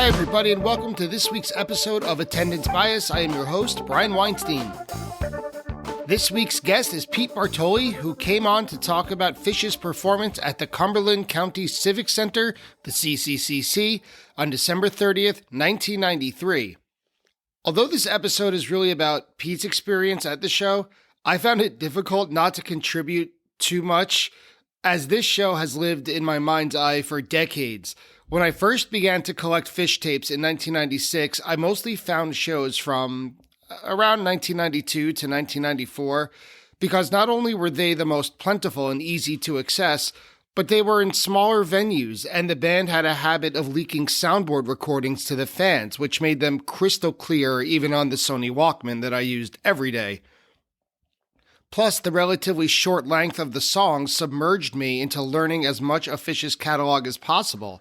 Hi, everybody, and welcome to this week's episode of Attendance Bias. I am your host, Brian Weinstein. This week's guest is Pete Bartoli, who came on to talk about Phish's performance at the Cumberland County Civic Center, the CCCC, on December 30th, 1993. Although this episode is really about Pete's experience at the show, I found it difficult not to contribute too much, as this show has lived in my mind's eye for decades. When I first began to collect Phish tapes in 1996, I mostly found shows from around 1992 to 1994, because not only were they the most plentiful and easy to access, but they were in smaller venues, and the band had a habit of leaking soundboard recordings to the fans, which made them crystal clear even on the Sony Walkman that I used every day. Plus, the relatively short length of the songs submerged me into learning as much of Phish's catalog as possible.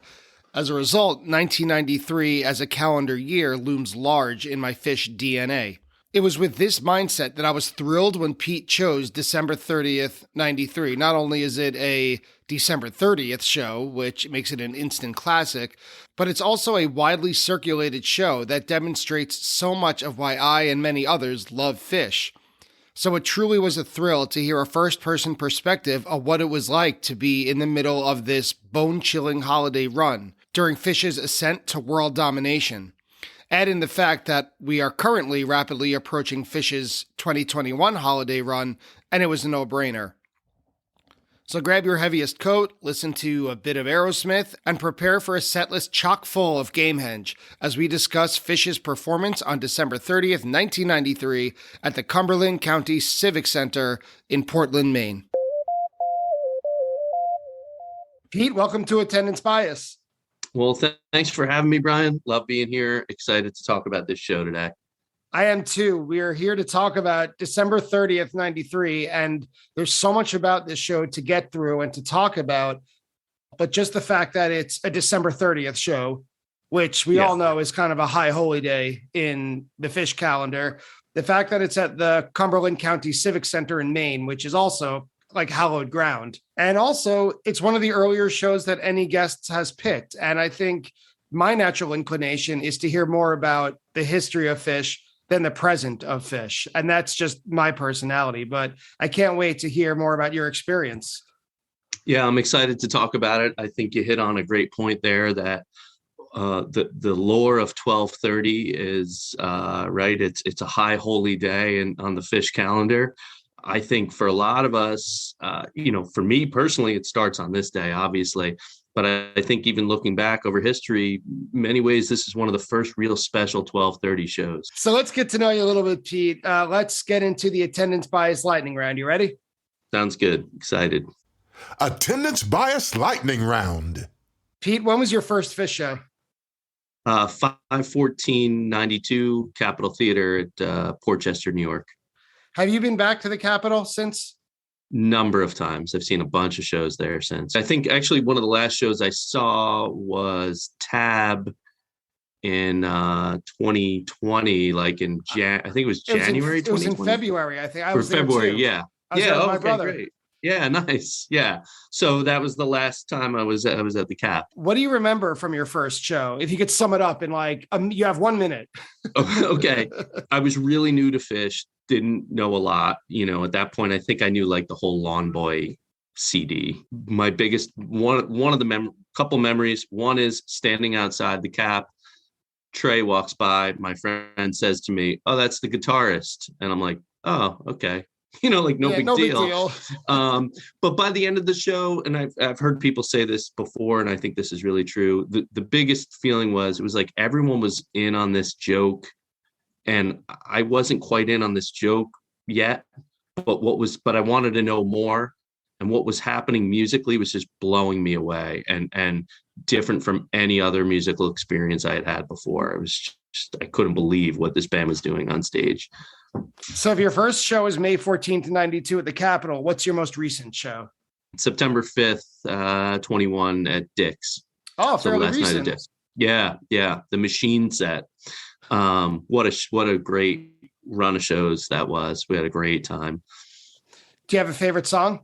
As a result, 1993 as a calendar year looms large in my Phish DNA. It was with this mindset that I was thrilled when Pete chose December 30th, 93. Not only is it a December 30th show, which makes it an instant classic, but it's also a widely circulated show that demonstrates so much of why I and many others love Phish. So it truly was a thrill to hear a first-person perspective of what it was like to be in the middle of this bone-chilling holiday run during Phish's ascent to world domination. Add in the fact that we are currently rapidly approaching Phish's 2021 holiday run, and it was a no-brainer. So grab your heaviest coat, listen to a bit of Aerosmith, and prepare for a setlist chock full of Gamehenge as we discuss Phish's performance on December 30th, 1993 at the Cumberland County Civic Center in Portland, Maine. Pete, welcome to Attendance Bias. Well, thanks for having me, Brian. Love being here. Excited to talk about this show today. I am too. We are here to talk about December 30th, 93, and there's so much about this show to get through and to talk about, but just the fact that it's a December 30th show, which we all know is kind of a high holy day in the Phish calendar, the fact that it's at the Cumberland County Civic Center in Maine, which is also like hallowed ground. And also, it's one of the earlier shows that any guest has picked. And I think my natural inclination is to hear more about the history of Phish than the present of Phish. And that's just my personality, but I can't wait to hear more about your experience. Yeah, I'm excited to talk about it. I think you hit on a great point there that the lore of 1230 is right. It's a high holy day and on the Phish calendar. I think for a lot of us, for me personally, it starts on this day, obviously. But I think even looking back over history, many ways, this is one of the first real special 1230 shows. So let's get to know you a little bit, Pete. Let's get into the Attendance Bias lightning round. You ready? Sounds good. Excited. Attendance Bias lightning round. Pete, when was your first Phish show? 5/14/92, Capitol Theater at Portchester, New York. Have you been back to the Capitol since? Number of times. I've seen a bunch of shows there since. I think actually one of the last shows I saw was Tab in 2020, like in I think it was January. It was in February, I think. I was February, there too. yeah. I was there with my brother. Great. Yeah, nice. Yeah. So that was the last time I was at the Cap. What do you remember from your first show? If you could sum it up in you have 1 minute. Okay. I was really new to Phish. Didn't know a lot, at that point. I think I knew like the whole Lawn Boy CD. My biggest one of the couple memories. One is standing outside the Cap. Trey walks by. My friend says to me, "Oh, that's the guitarist," and I'm like, "Oh, okay." No big deal. But by the end of the show, and I've heard people say this before, and I think this is really true. The biggest feeling it was like everyone was in on this joke. And I wasn't quite in on this joke yet, but I wanted to know more. And what was happening musically was just blowing me away and different from any other musical experience I had before. It was just, I couldn't believe what this band was doing on stage. So if your first show is May 14th, 92 at the Capitol, what's your most recent show? September 5th, 21 at Dick's. Oh, fairly recent. Yeah. The Machine set. What a great run of shows that was. We had a great time. Do you have a favorite song?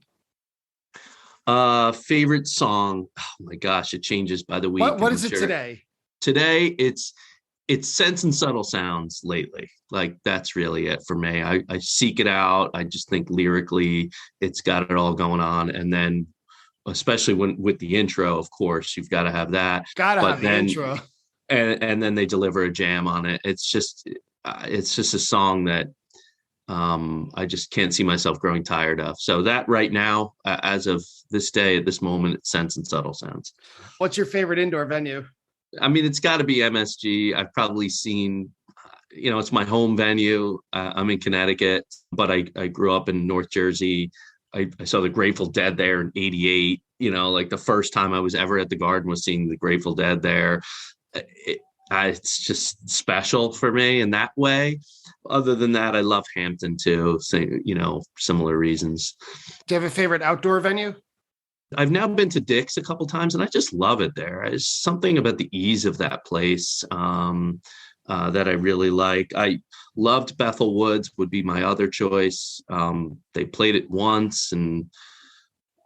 Favorite song? Oh my gosh, it changes by the week. What is it today? Today, it's Sense and Subtle Sounds lately. Like that's really it for me. I seek it out. I just think lyrically, it's got it all going on. And then, especially with the intro, of course, you've got to have that. Gotta but have then, the intro. And then they deliver a jam on it. It's just a song that I just can't see myself growing tired of. So that right now, as of this day, at this moment, it's Sense and Subtle Sounds. What's your favorite indoor venue? I mean, it's got to be MSG. I've probably seen, it's my home venue. I'm in Connecticut, but I grew up in North Jersey. I saw the Grateful Dead there in '88. Like the first time I was ever at the Garden was seeing the Grateful Dead there. It's just special for me in that way. Other than that, I love Hampton too. Similar reasons. Do you have a favorite outdoor venue? I've now been to Dick's a couple times, and I just love it there. There's something about the ease of that place that I really like. I loved Bethel Woods, would be my other choice. They played it once, and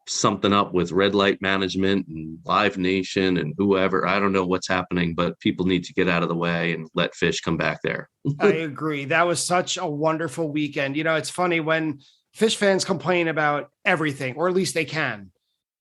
something up with Red Light Management and Live Nation and whoever. I don't know what's happening, but people need to get out of the way and let Phish come back there. I agree. That was such a wonderful weekend. It's funny when Phish fans complain about everything, or at least they can.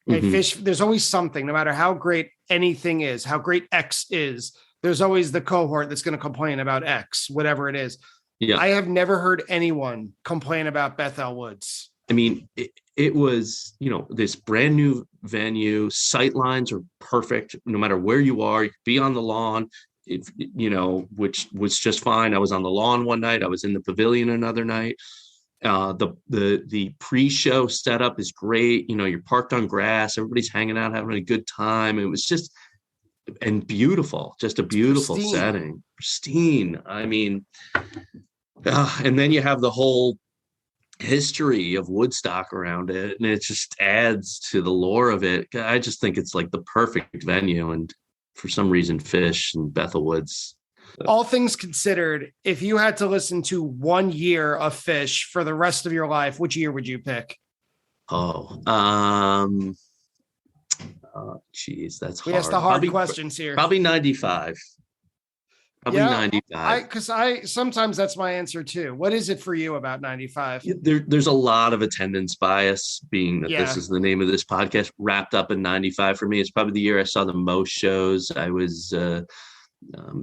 Phish, there's always something, no matter how great anything is, how great X is, there's always the cohort that's going to complain about X, whatever it is. Yeah. I have never heard anyone complain about Bethel Woods. I mean, it was, this brand new venue. Sight lines are perfect. No matter where you are, you could be on the lawn, which was just fine. I was on the lawn one night. I was in the pavilion another night. The pre-show setup is great. You're parked on grass. Everybody's hanging out, having a good time. It was just, and beautiful, just a beautiful setting. Pristine. I mean, and then you have the whole history of Woodstock around it, and it just adds to the lore of it. I just think it's like the perfect venue. And for some reason, Phish and Bethel Woods. All things considered, if you had to listen to 1 year of Phish for the rest of your life, which year would you pick? Geez, that's hard. We asked the hard questions here. Probably 95. Probably 95. Because sometimes that's my answer too. What is it for you about 95? There's a lot of attendance bias, being that this is the name of this podcast, wrapped up in 95 for me. It's probably the year I saw the most shows. I was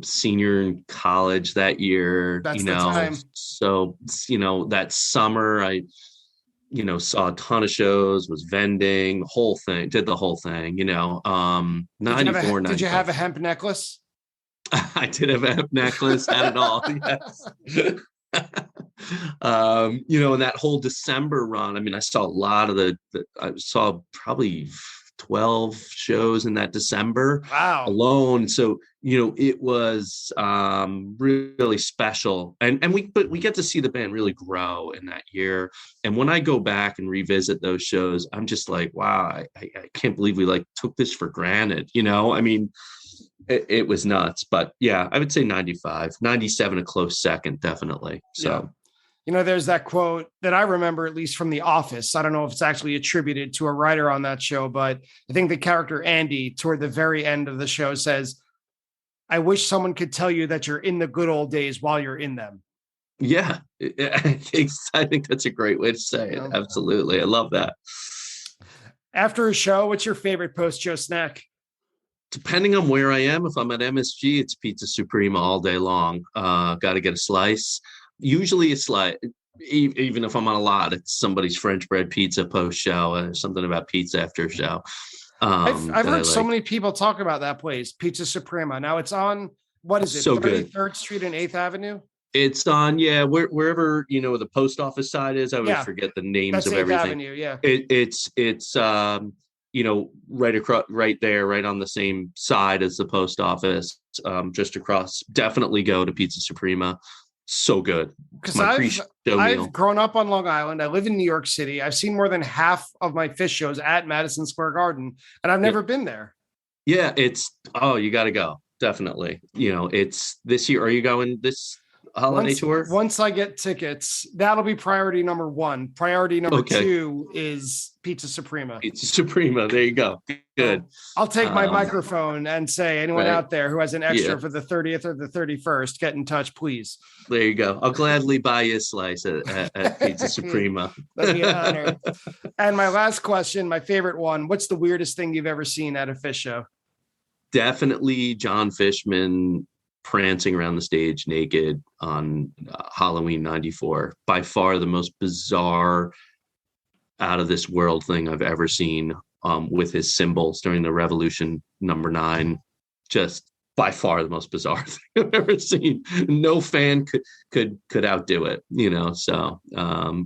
senior in college that year. That's the time. So that summer I saw a ton of shows, was vending, did the whole thing. 94. Did you have a hemp necklace? I did have a hemp necklace, had it all. Yes. In that whole December run, I mean, I saw a lot of I saw probably 12 shows in that December alone. So, it was really special. And we get to see the band really grow in that year. And when I go back and revisit those shows, I'm just like, wow, I can't believe we took this for granted. I mean, it was nuts. But yeah, I would say 95, 97, a close second, definitely. So. Yeah. There's that quote that I remember, at least from The Office. I don't know if it's actually attributed to a writer on that show, but I think the character Andy, toward the very end of the show, says, "I wish someone could tell you that you're in the good old days while you're in them." Yeah, I think that's a great way to say it. Absolutely. I love that. After a show, what's your favorite post-show snack? Depending on where I am, if I'm at MSG, it's Pizza Suprema all day long. Got to get a slice. Usually a slice, even if I'm on a lot, it's somebody's French bread pizza post-show, and something about pizza after a show. I've heard so many people talk about that place, Pizza Suprema. Now it's on, what is it, so 33rd Street and 8th Avenue? It's on, wherever, the post office side is. I always forget the names of everything. Avenue, yeah. It's right across, right there, right on the same side as the post office, just across. Definitely go to Pizza Suprema. So good. Because I've grown up on Long Island. I live in New York City. I've seen more than half of my Phish shows at Madison Square Garden, and I've never been there. Yeah, you got to go. Definitely. It's this year. Are you going this? holiday tour? Once I get tickets, that'll be priority number one. Priority number two is Pizza Suprema. Pizza Suprema. There you go. Good. I'll take my microphone and say, anyone out there who has an extra for the 30th or the 31st, get in touch, please. There you go. I'll gladly buy you a slice at Pizza Suprema. That'd be an honor. And my last question, my favorite one, what's the weirdest thing you've ever seen at a Phish show? Definitely John Fishman prancing around the stage naked on Halloween 94. By far the most bizarre, out of this world thing I've ever seen, with his cymbals during the Revolution number 9. Just by far the most bizarre thing I've ever seen. No fan could outdo it, so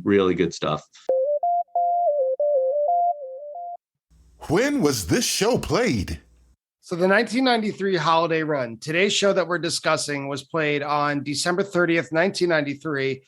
really good stuff. When was this show played? So the 1993 holiday run, today's show that we're discussing was played on December 30th, 1993.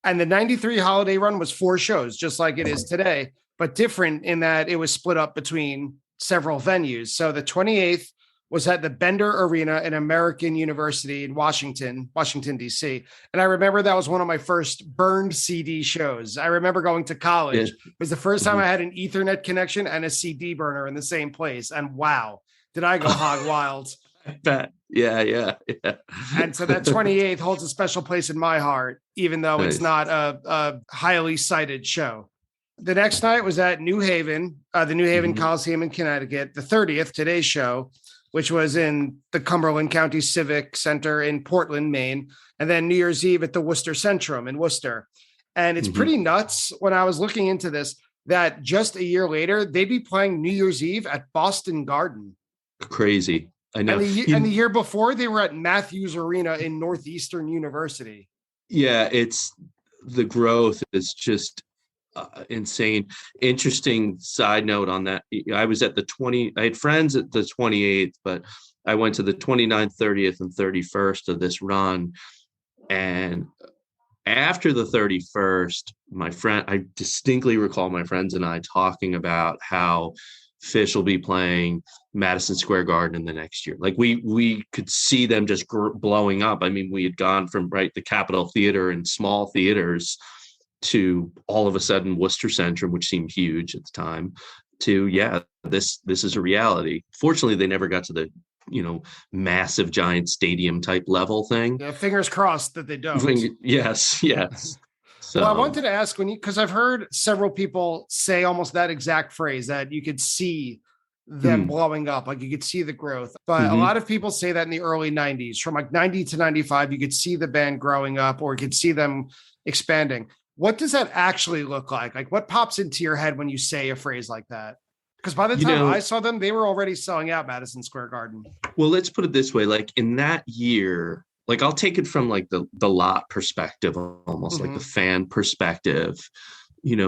And the 93 holiday run was 4 shows, just like it is today, but different in that it was split up between several venues. So the 28th was at the Bender Arena in American University in Washington, D.C. And I remember that was one of my first burned CD shows. I remember going to college. It was the first time I had an Ethernet connection and a CD burner in the same place. And wow. Did I go hog wild? I bet. Yeah. And so that 28th holds a special place in my heart, even though it's not a highly cited show. The next night was at New Haven, the New Haven Coliseum in Connecticut. The 30th, today's show, which was in the Cumberland County Civic Center in Portland, Maine. And then New Year's Eve at the Worcester Centrum in Worcester. And it's pretty nuts when I was looking into this, that just a year later, they'd be playing New Year's Eve at Boston Garden. Crazy. I know. And the year before, they were at Matthews Arena in Northeastern University. Yeah, the growth is just insane. Interesting side note on that. I was at I had friends at the 28th, but I went to the 29th, 30th, and 31st of this run. And after the 31st, I distinctly recall my friends and I talking about how Phish will be playing Madison Square Garden in the next year. Like we could see them just blowing up. I mean, we had gone from the Capitol Theater and small theaters to all of a sudden Worcester Centrum, which seemed huge at the time, to this is a reality. Fortunately, they never got to the massive giant stadium type level thing. Yeah, fingers crossed that they don't. Yes. So, well, I wanted to ask because I've heard several people say almost that exact phrase, that you could see them blowing up, like you could see the growth. But a lot of people say that in the early 90s, from like 90 to 95, you could see the band growing up or you could see them expanding. What does that actually look like? Like what pops into your head when you say a phrase like that? Because by the time I saw them, they were already selling out Madison Square Garden. Well, let's put it this way. Like in that year, like I'll take it from like the lot perspective, almost like the fan perspective,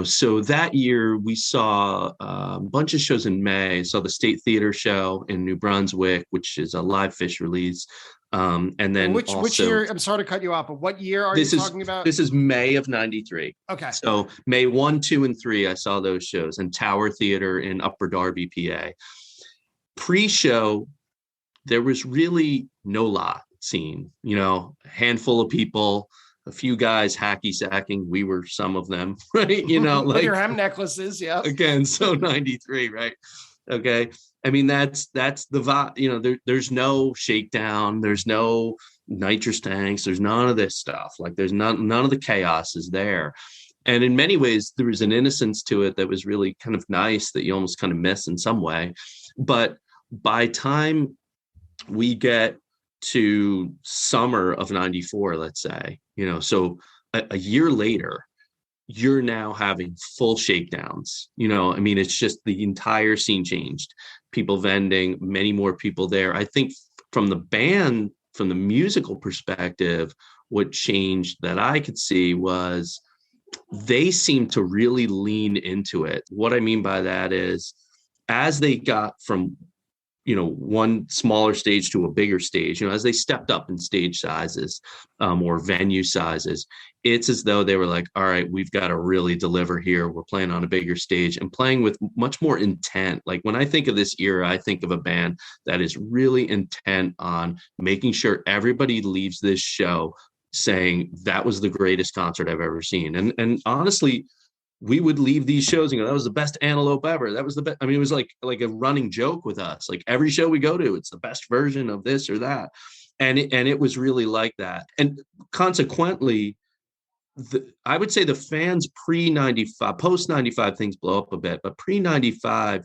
so that year we saw a bunch of shows in May. Saw the State Theater show in New Brunswick, which is a live Phish release. And then which year, I'm sorry to cut you off, but what year are you talking about? This is May of 93. Okay. So May 1, 2, and 3, I saw those shows in Tower Theater in Upper Darby, PA. Pre-show, there was really no lot seen, handful of people, a few guys hacky sacking. We were some of them, right? Like your hem necklaces. Yeah. Again. So 93, right? Okay. I mean, that's the vibe, there's no shakedown. There's no nitrous tanks. There's none of this stuff. Like there's none of the chaos is there. And in many ways, there was an innocence to it that was really kind of nice that you almost kind of miss in some way. But by time we get to summer of 94, let's say, so a year later, you're now having full shakedowns. I mean, it's just the entire scene changed. People vending, many more people there. I think from the musical perspective, what changed that I could see was they seemed to really lean into it. What I mean by that is as they got from one smaller stage to a bigger stage, as they stepped up in stage sizes or venue sizes, it's as though they were like, all right, we've got to really deliver here. We're playing on a bigger stage and playing with much more intent. Like when I think of this era, I think of a band that is really intent on making sure everybody leaves this show saying that was the greatest concert I've ever seen. And honestly, we would leave these shows and go, that was the best Antelope ever. That was the best. I mean, it was like a running joke with us. Like every show we go to, it's the best version of this or that. And it was really like that. And consequently, I would say the fans pre-95, post-95 things blow up a bit, but pre-95,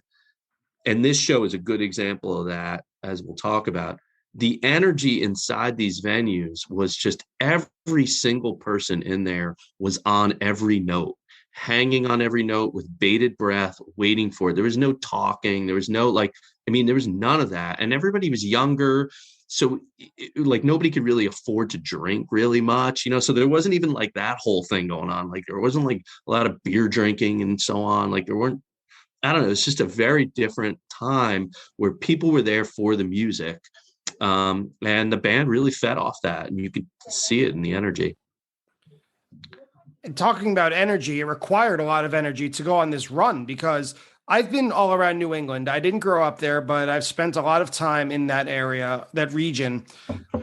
and this show is a good example of that, as we'll talk about, the energy inside these venues was just every single person in there was on every note, hanging on every note with bated breath, waiting for it. There was no talking. There was no there was none of that. And everybody was younger. So nobody could really afford to drink really much, so there wasn't even like that whole thing going on. Like there wasn't like a lot of beer drinking and so on. Like there weren't, I don't know. It's just a very different time where people were there for the music. And the band really fed off that, and you could see it in the energy. And talking about energy, it required a lot of energy to go on this run, because I've been all around New England. I didn't grow up there, but I've spent a lot of time in that area, that region.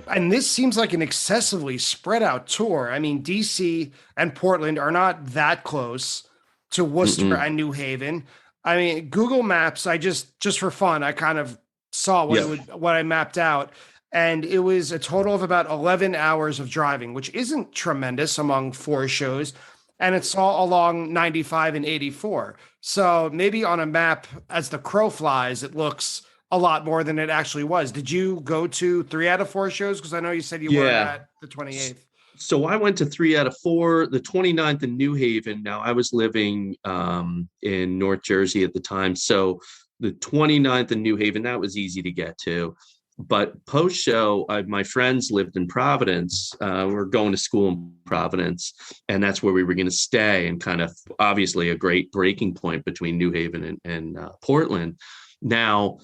And this seems like an excessively spread out tour. I mean, DC and Portland are not that close to Worcester and New Haven. I mean, Google Maps, I just for fun, I kind of saw what I mapped out. And it was a total of about 11 hours of driving, which isn't tremendous among 4 shows. And it's all along 95 and 84. So maybe on a map, as the crow flies, it looks a lot more than it actually was. Did you go to 3 out of 4 shows? Because I know you said you were at the 28th. So I went to 3 out of 4, the 29th in New Haven. Now I was living in North Jersey at the time. So the 29th in New Haven, that was easy to get to. But post-show, my friends lived in Providence. We're going to school in Providence, and that's where we were going to stay, and kind of obviously a great breaking point between New Haven and Portland. Now,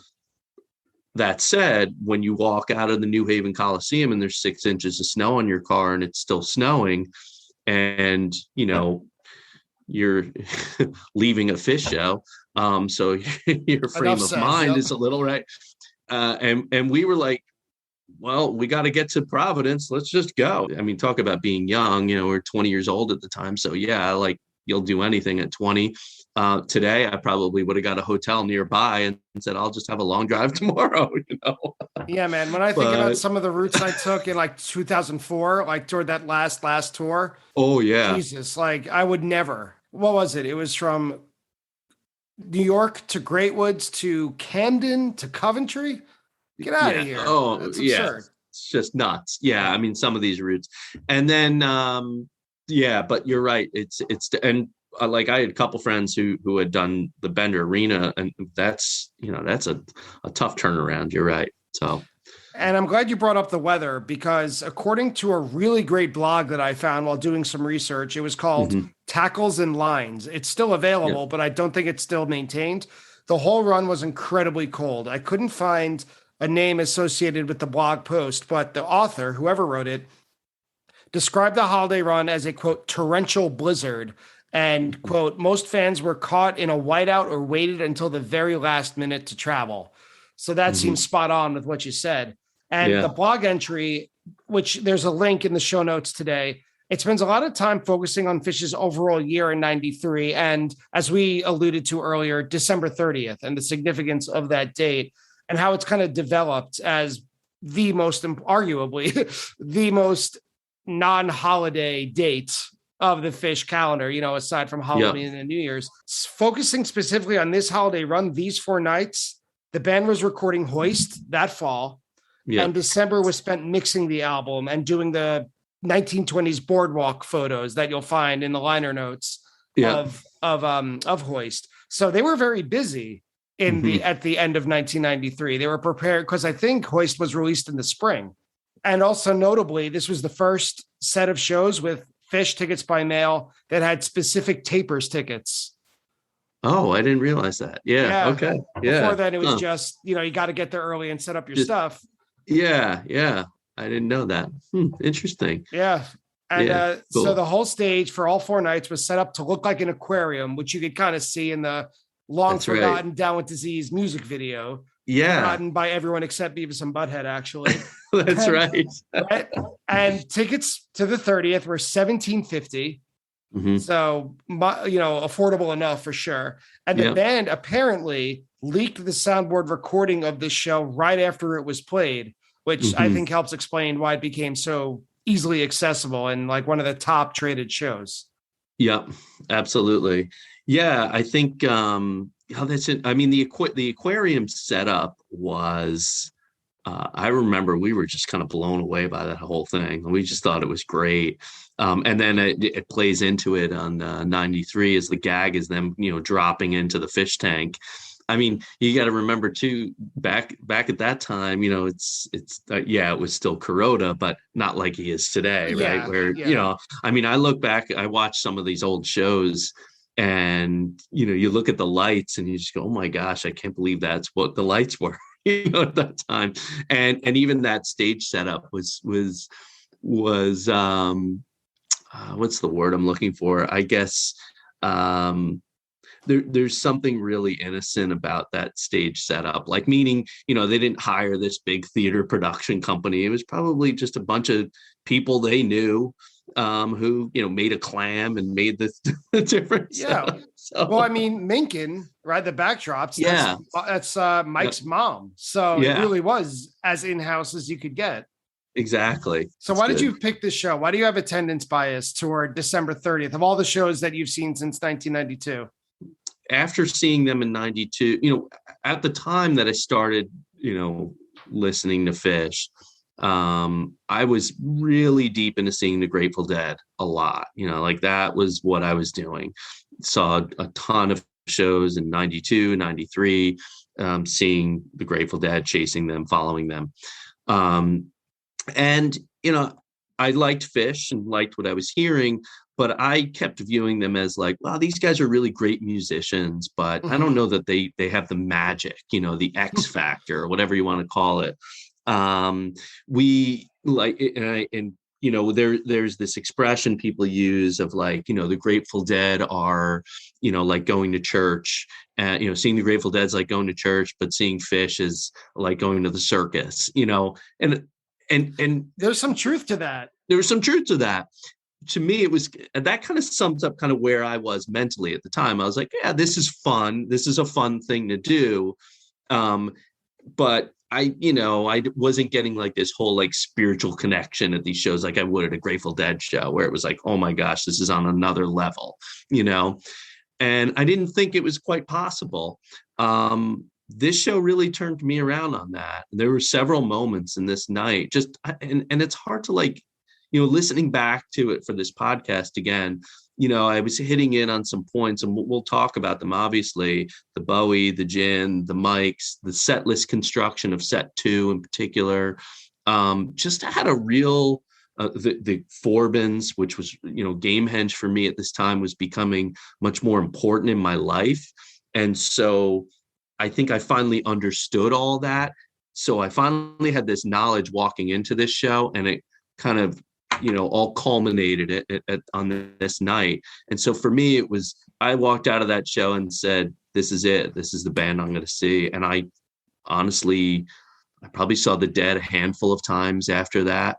that said, when you walk out of the New Haven Coliseum and there's 6 inches of snow on your car and it's still snowing, and, you're leaving a Fish show, so your frame of mind is a little, right? And we were like, well, we got to get to Providence. Let's just go. I mean, talk about being young, we're 20 years old at the time. So yeah, like you'll do anything at 20. Today, I probably would have got a hotel nearby and said, I'll just have a long drive tomorrow, Yeah, man. When I think about some of the routes I took in like 2004, like toward that last tour. Oh yeah. Jesus, like I would never, what was it? It was from New York to Great Woods to Camden to Coventry. Get out of here. Oh, that's yeah. Absurd. It's just nuts. Yeah. I mean, some of these routes. And then, but you're right. And like I had a couple friends who had done the Bender Arena, and that's a tough turnaround. You're right. So. And I'm glad you brought up the weather, because according to a really great blog that I found while doing some research, it was called Tackles and Lines. It's still available, but I don't think it's still maintained. The whole run was incredibly cold. I couldn't find a name associated with the blog post, but the author, whoever wrote it, described the holiday run as a, quote, torrential blizzard. And, quote, most fans were caught in a whiteout or waited until the very last minute to travel. So that seems spot on with what you said. And the blog entry, which there's a link in the show notes today, it spends a lot of time focusing on Phish's overall year in 93. And as we alluded to earlier, December 30th and the significance of that date and how it's kind of developed as the most, arguably, the most non-holiday date of the Phish calendar, aside from Halloween and New Year's. Focusing specifically on this holiday run, these 4 nights, the band was recording Hoist that fall. Yeah. And December was spent mixing the album and doing the 1920s boardwalk photos that you'll find in the liner notes of Hoist. So they were very busy at the end of 1993. They were prepared, because I think Hoist was released in the spring. And also notably, this was the first set of shows with Phish tickets by mail that had specific Tapers tickets. Oh, I didn't realize that. Yeah. Okay. Yeah. Before then, it was just, you got to get there early and set up your stuff. Yeah. Yeah. I didn't know that. Interesting. Yeah. And cool. So the whole stage for all 4 nights was set up to look like an aquarium, which you could kind of see in the long forgotten Down with Disease music video. Yeah, forgotten by everyone except Beavis and Butthead, actually. that's right. Right? And tickets to the 30th were $17.50. So, affordable enough for sure. And the band apparently leaked the soundboard recording of this show right after it was played, which I think helps explain why it became so easily accessible and like one of the top traded shows. Yep, absolutely. Yeah, I think that's it. I mean, the aquarium setup was. I remember we were just kind of blown away by that whole thing. We just thought it was great. And then it plays into it on 93 as the gag is them, dropping into the fish tank. I mean, you got to remember too, back at that time, it was still Kuroda, but not like he is today, right? Where, I mean, I look back, I watch some of these old shows and, you look at the lights and you just go, oh my gosh, I can't believe that's what the lights were. At that time, and even that stage setup was what's the word I'm looking for? I guess there's something really innocent about that stage setup, like meaning they didn't hire this big theater production company. It was probably just a bunch of people they knew who made a clam and made the difference. So. Well, I mean, Minkin, right? The backdrops. That's Mike's mom. So it really was as in-house as you could get. Exactly. So why did you pick this show? Why do you have attendance bias toward December 30th of all the shows that you've seen since 1992? After seeing them in 92, at the time that I started, listening to Phish, I was really deep into seeing the Grateful Dead a lot, like that was what I was doing. Saw a ton of shows in 92, 93, seeing the Grateful Dead, chasing them, following them. And I liked Phish and liked what I was hearing, but I kept viewing them as like, wow, these guys are really great musicians, but I don't know that they have the magic, the X factor or whatever you want to call it. There's this expression people use of like, the Grateful Dead are, like going to church, and, seeing the Grateful Dead's like going to church, but seeing Phish is like going to the circus, and there's some truth to that. There was some truth to that. To me, it was, that kind of sums up kind of where I was mentally at the time. I was like, yeah, this is fun. This is a fun thing to do. But I wasn't getting like this whole like spiritual connection at these shows like I would at a Grateful Dead show where it was like, oh my gosh, this is on another level, and I didn't think it was quite possible. This show really turned me around on that. There were several moments in this night, and it's hard to like, listening back to it for this podcast again, I was hitting in on some points, and we'll talk about them, obviously, the Bowie, the Gin, the mics, the set list construction of set 2 in particular, just had a real, the Forbins, which was, Gamehenge for me at this time was becoming much more important in my life. And so I think I finally understood all that. So I finally had this knowledge walking into this show, and it kind of, all culminated on this night. And so for me, it was, I walked out of that show and said, this is it. This is the band I'm going to see. And I honestly, I probably saw the Dead a handful of times after that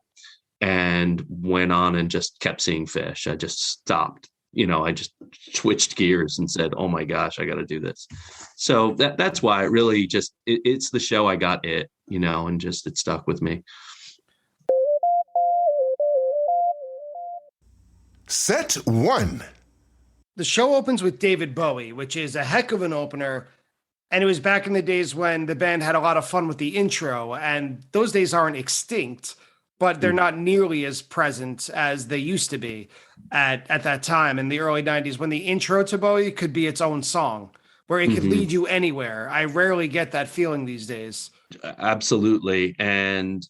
and went on and just kept seeing Phish. I just stopped, I just switched gears and said, oh my gosh, I got to do this. So that's why it really just, it's the show I got and just, it stuck with me. Set 1. The show opens with David Bowie, which is a heck of an opener. And it was back in the days when the band had a lot of fun with the intro. And those days aren't extinct, but they're not nearly as present as they used to be at that time in the early 90s, when the intro to Bowie could be its own song, where it could lead you anywhere. I rarely get that feeling these days. Absolutely. And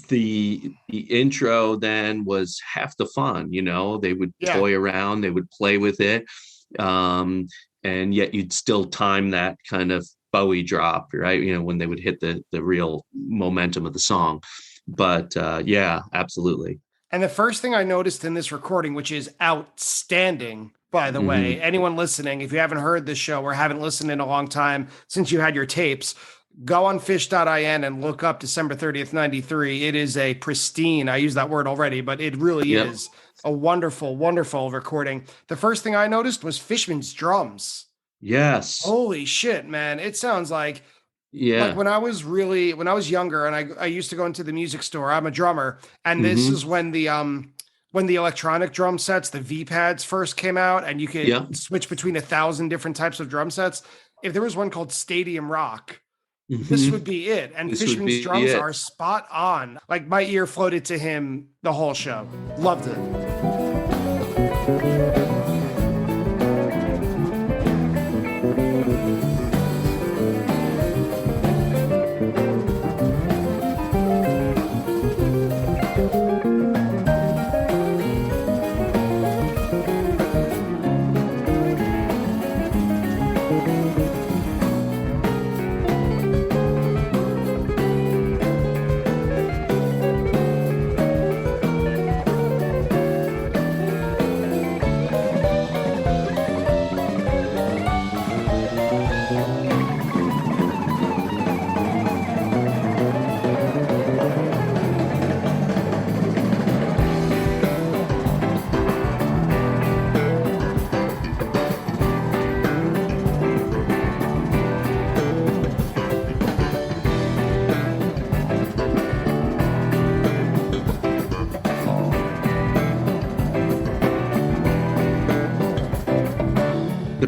the intro then was half the fun, they would toy around, they would play with it, and yet you'd still time that kind of Bowie drop, right, when they would hit the real momentum of the song. But yeah, absolutely. And the first thing I noticed in this recording, which is outstanding, by the way, anyone listening, if you haven't heard this show or haven't listened in a long time since you had your tapes, Go on fish.in and look up December 30th, 93. It is a pristine, I used that word already, but it really is a wonderful, wonderful recording. The first thing I noticed was Fishman's drums. Yes. Holy shit, man. It sounds like Yeah. when I was younger and I used to go into the music store, I'm a drummer, and this is when the electronic drum sets, the V pads first came out, and you could switch between 1,000 different types of drum sets. If there was one called Stadium Rock, this would be it. And this Fishman's drums are spot on. Like my ear floated to him the whole show. Loved it.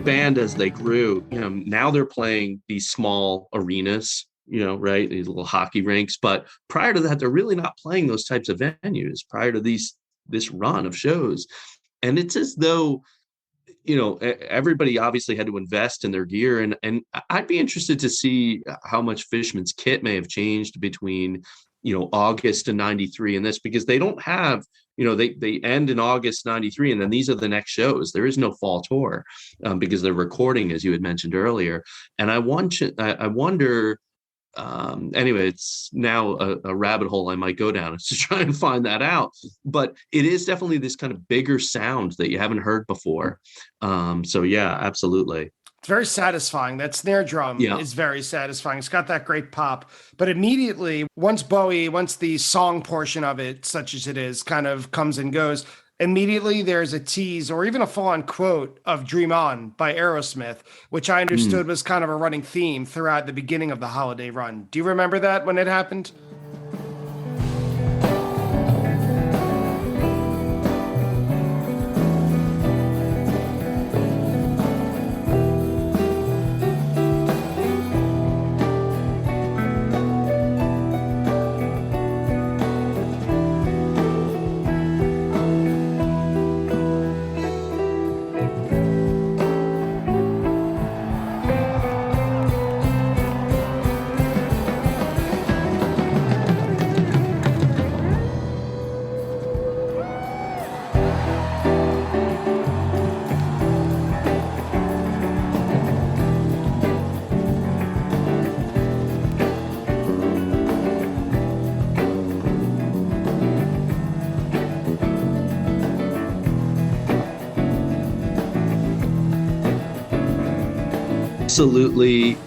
Band as they grew, now they're playing these small arenas, right, these little hockey rinks, but prior to that they're really not playing those types of venues prior to this run of shows. And it's as though everybody obviously had to invest in their gear, and I'd be interested to see how much Fishman's kit may have changed between August of 93 and this, because they don't have they end in August 93, and then these are the next shows. There is no fall tour because they're recording, as you had mentioned earlier. And I wonder, anyway, it's now a rabbit hole I might go down to try and find that out. But it is definitely this kind of bigger sound that you haven't heard before. So yeah, absolutely. It's very satisfying. That snare drum is very satisfying. It's got that great pop. But immediately, once the song portion of it, such as it is, kind of comes and goes, immediately there's a tease or even a full-on quote of Dream On by Aerosmith, which I understood was kind of a running theme throughout the beginning of the holiday run. Do you remember that when it happened? Absolutely.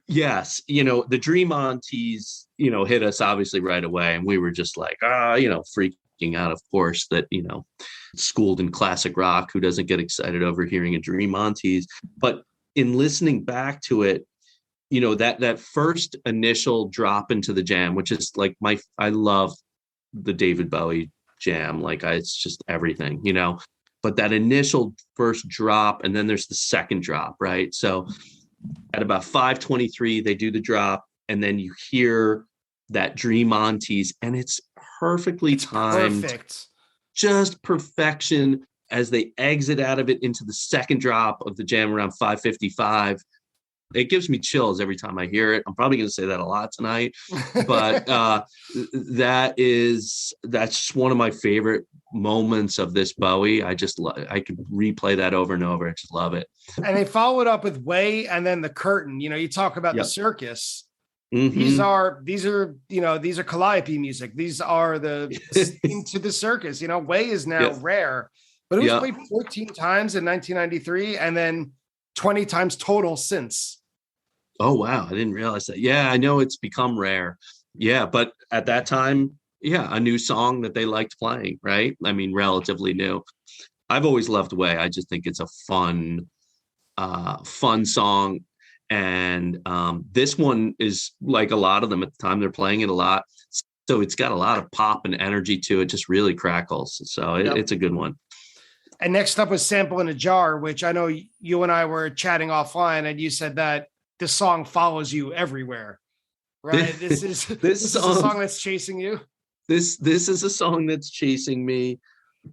Yes, the Dream On tease, hit us obviously right away, and we were just like, freaking out, of course, that schooled in classic rock, who doesn't get excited over hearing a Dream On tease. But in listening back to it, that first initial drop into the jam, which is like I love the David Bowie jam, it's just everything, but that initial first drop, and then there's the second drop, right? So at about 5:23, they do the drop, and then you hear that Dream On tease, and it's perfectly timed. Perfect. Just perfection as they exit out of it into the second drop of the jam around 5:55. It gives me chills every time I hear it. I'm probably going to say that a lot tonight, but that's one of my favorite moments of this Bowie. I could replay that over and over. I just love it. And they follow it up with Way and then the Curtain. You talk about the circus. Mm-hmm. These are calliope music. These are the theme to the circus. Way is now rare, but it was played 14 times in 1993 and then 20 times total since. Oh, wow. I didn't realize that. Yeah, I know it's become rare. Yeah, but at that time, yeah, a new song that they liked playing, right? I mean, relatively new. I've always loved Way. I just think it's a fun song. And this one is like a lot of them at the time, they're playing it a lot. So it's got a lot of pop and energy to it, just really crackles. So it's a good one. And next up was Sample in a Jar, which I know you and I were chatting offline, and you said that this song follows you everywhere, right? This is a song that's chasing you. This is a song that's chasing me.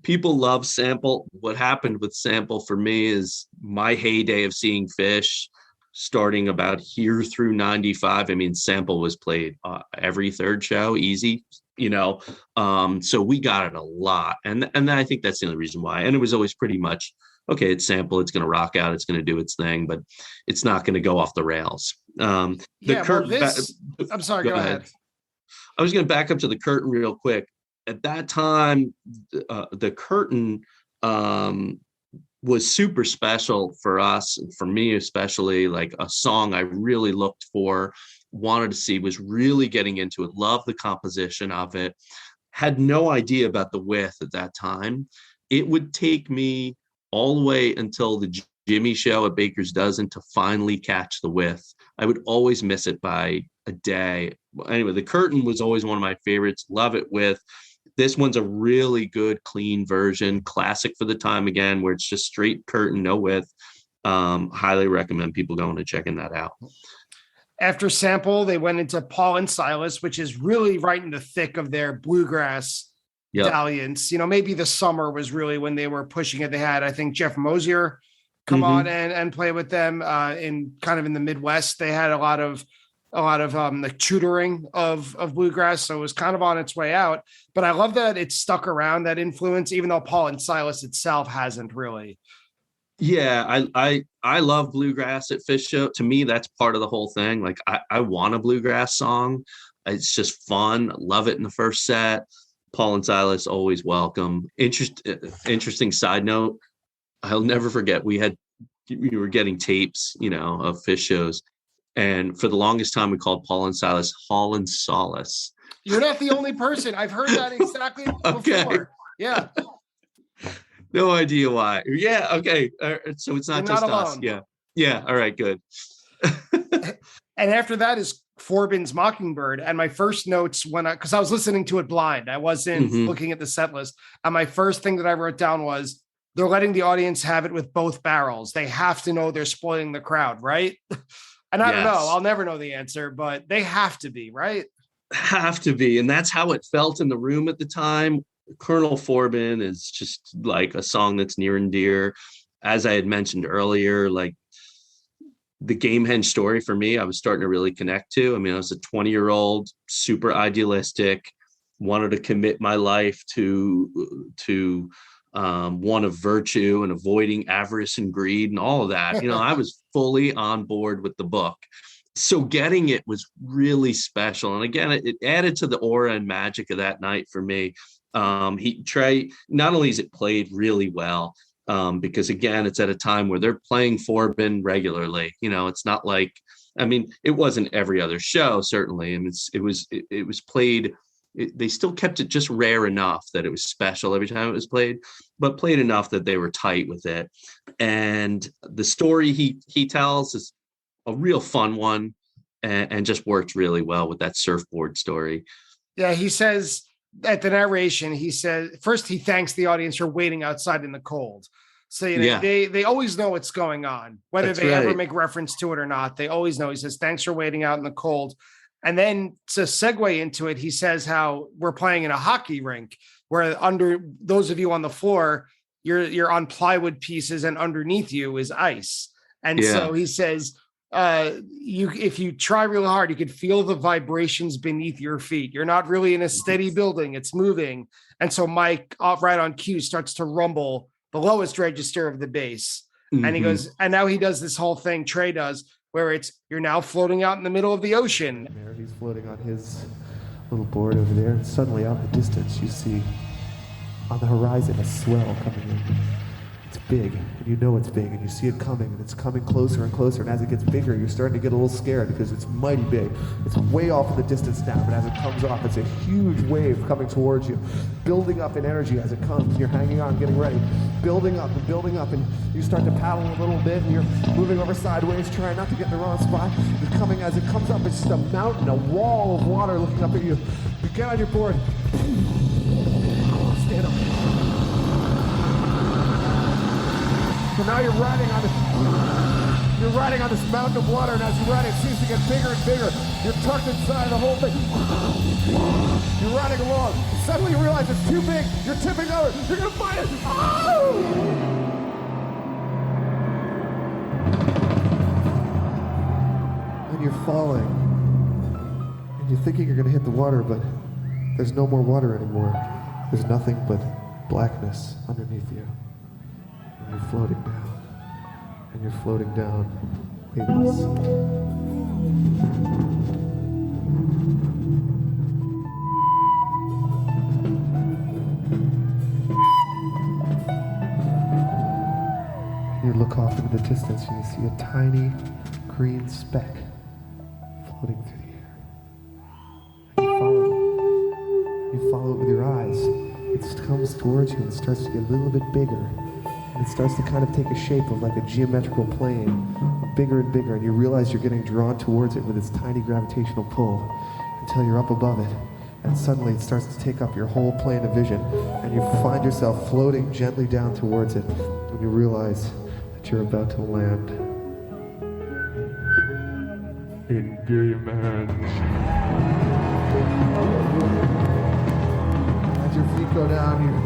People love Sample. What happened with Sample for me is my heyday of seeing Fish starting about here through 95. I mean, Sample was played every third show, easy, so we got it a lot. And I think that's the only reason why. And it was always pretty much, okay, it's Sample, it's going to rock out, it's going to do its thing, but it's not going to go off the rails. I'm sorry, go ahead. I was going to back up to the Curtain real quick. At that time, the Curtain was super special for us, for me especially. Like a song I really looked for, wanted to see, was really getting into it, loved the composition of it, had no idea about the width at that time. It would take me all the way until the Jimmy show at Baker's Dozen to finally catch the width. I would always miss it by a day. Anyway, the Curtain was always one of my favorites. Love it with. This one's a really good, clean version, classic for the time again, where it's just straight Curtain, no width. Highly recommend people going and checking that out. After Sample, they went into Paul and Silas, which is really right in the thick of their bluegrass dalliance. Maybe the summer was really when they were pushing it. They had, I think, Jeff Mosier come on and play with them in the Midwest. They had a lot of the tutoring of bluegrass, so it was kind of on its way out. But I love that it stuck around, that influence, even though Paul and Silas itself hasn't really. Yeah, I love bluegrass at Fish Show. To me, that's part of the whole thing. Like I want a bluegrass song. It's just fun. Love it in the first set. Paul and Silas always welcome. Interesting side note. I'll never forget. We were getting tapes, of Fish shows. And for the longest time, we called Paul and Silas Hall and Solace. You're not the only person. I've heard that exactly before. Yeah. No idea why. Yeah. Okay. So it's not just us. Alone. Yeah. Yeah. All right. Good. And after that is Forbin's Mockingbird. And my first notes because I was listening to it blind, I wasn't looking at the set list. And my first thing that I wrote down was, they're letting the audience have it with both barrels. They have to know they're spoiling the crowd, right? And I don't know. I'll never know the answer, but they have to be, right? Have to be. And that's how it felt in the room at the time. Colonel Forbin is just like a song that's near and dear. As I had mentioned earlier, like the Gamehenge story for me, I was starting to really connect to. I mean, I was a 20-year-old, super idealistic, wanted to commit my life to one of virtue and avoiding avarice and greed and all of that. I was fully on board with the book. So getting it was really special. And again, it added to the aura and magic of that night for me. Trey, not only is it played really well, because again, it's at a time where they're playing Forbin regularly. It's not like, it wasn't every other show, certainly. I mean, it was played. They still kept it just rare enough that it was special every time it was played, but played enough that they were tight with it. And the story he tells is a real fun one, and just worked really well with that surfboard story. Yeah, he says at the narration, first he thanks the audience for waiting outside in the cold. So they always know what's going on, whether That's they ever make reference to it or not. They always know. He says, thanks for waiting out in the cold. And then to segue into it, he says how we're playing in a hockey rink where under those of you on the floor, you're on plywood pieces and underneath you is ice. And so he says, if you try real hard, you could feel the vibrations beneath your feet. You're not really in a steady building. It's moving. And so Mike, right on cue, starts to rumble the lowest register of the bass. And he goes, and now he does this whole thing Trey does, where you're now floating out in the middle of the ocean. There, he's floating on his little board over there, and suddenly out in the distance you see on the horizon a swell coming in. It's it's big, and you know it's big, and you see it coming, and it's coming closer and closer, and as it gets bigger, you're starting to get a little scared because it's mighty big. It's way off in the distance now, but as it comes off, it's a huge wave coming towards you, building up in energy as it comes, and you're hanging on, getting ready, building up, and you start to paddle a little bit, and you're moving over sideways, trying not to get in the wrong spot. You're coming, as it comes up, it's just a mountain, a wall of water looking up at you. You get on your board, stand up. So now you're riding on this mountain of water, and as you ride, it seems to get bigger and bigger. You're tucked inside the whole thing. You're riding along. Suddenly you realize it's too big. You're tipping over. You're gonna find it. Oh! And you're falling. And you're thinking you're gonna hit the water, but there's no more water anymore. There's nothing but blackness underneath you. And you're floating down. And you're floating down. Weightless. You look off into the distance and you see a tiny green speck floating through the air. And you follow it. You follow it with your eyes. It comes towards you and starts to get a little bit bigger. And it starts to kind of take a shape of like a geometrical plane, bigger and bigger, and you realize you're getting drawn towards it with its tiny gravitational pull until you're up above it. And suddenly it starts to take up your whole plane of vision, and you find yourself floating gently down towards it, and you realize that you're about to land in Cumberland. As your feet go down,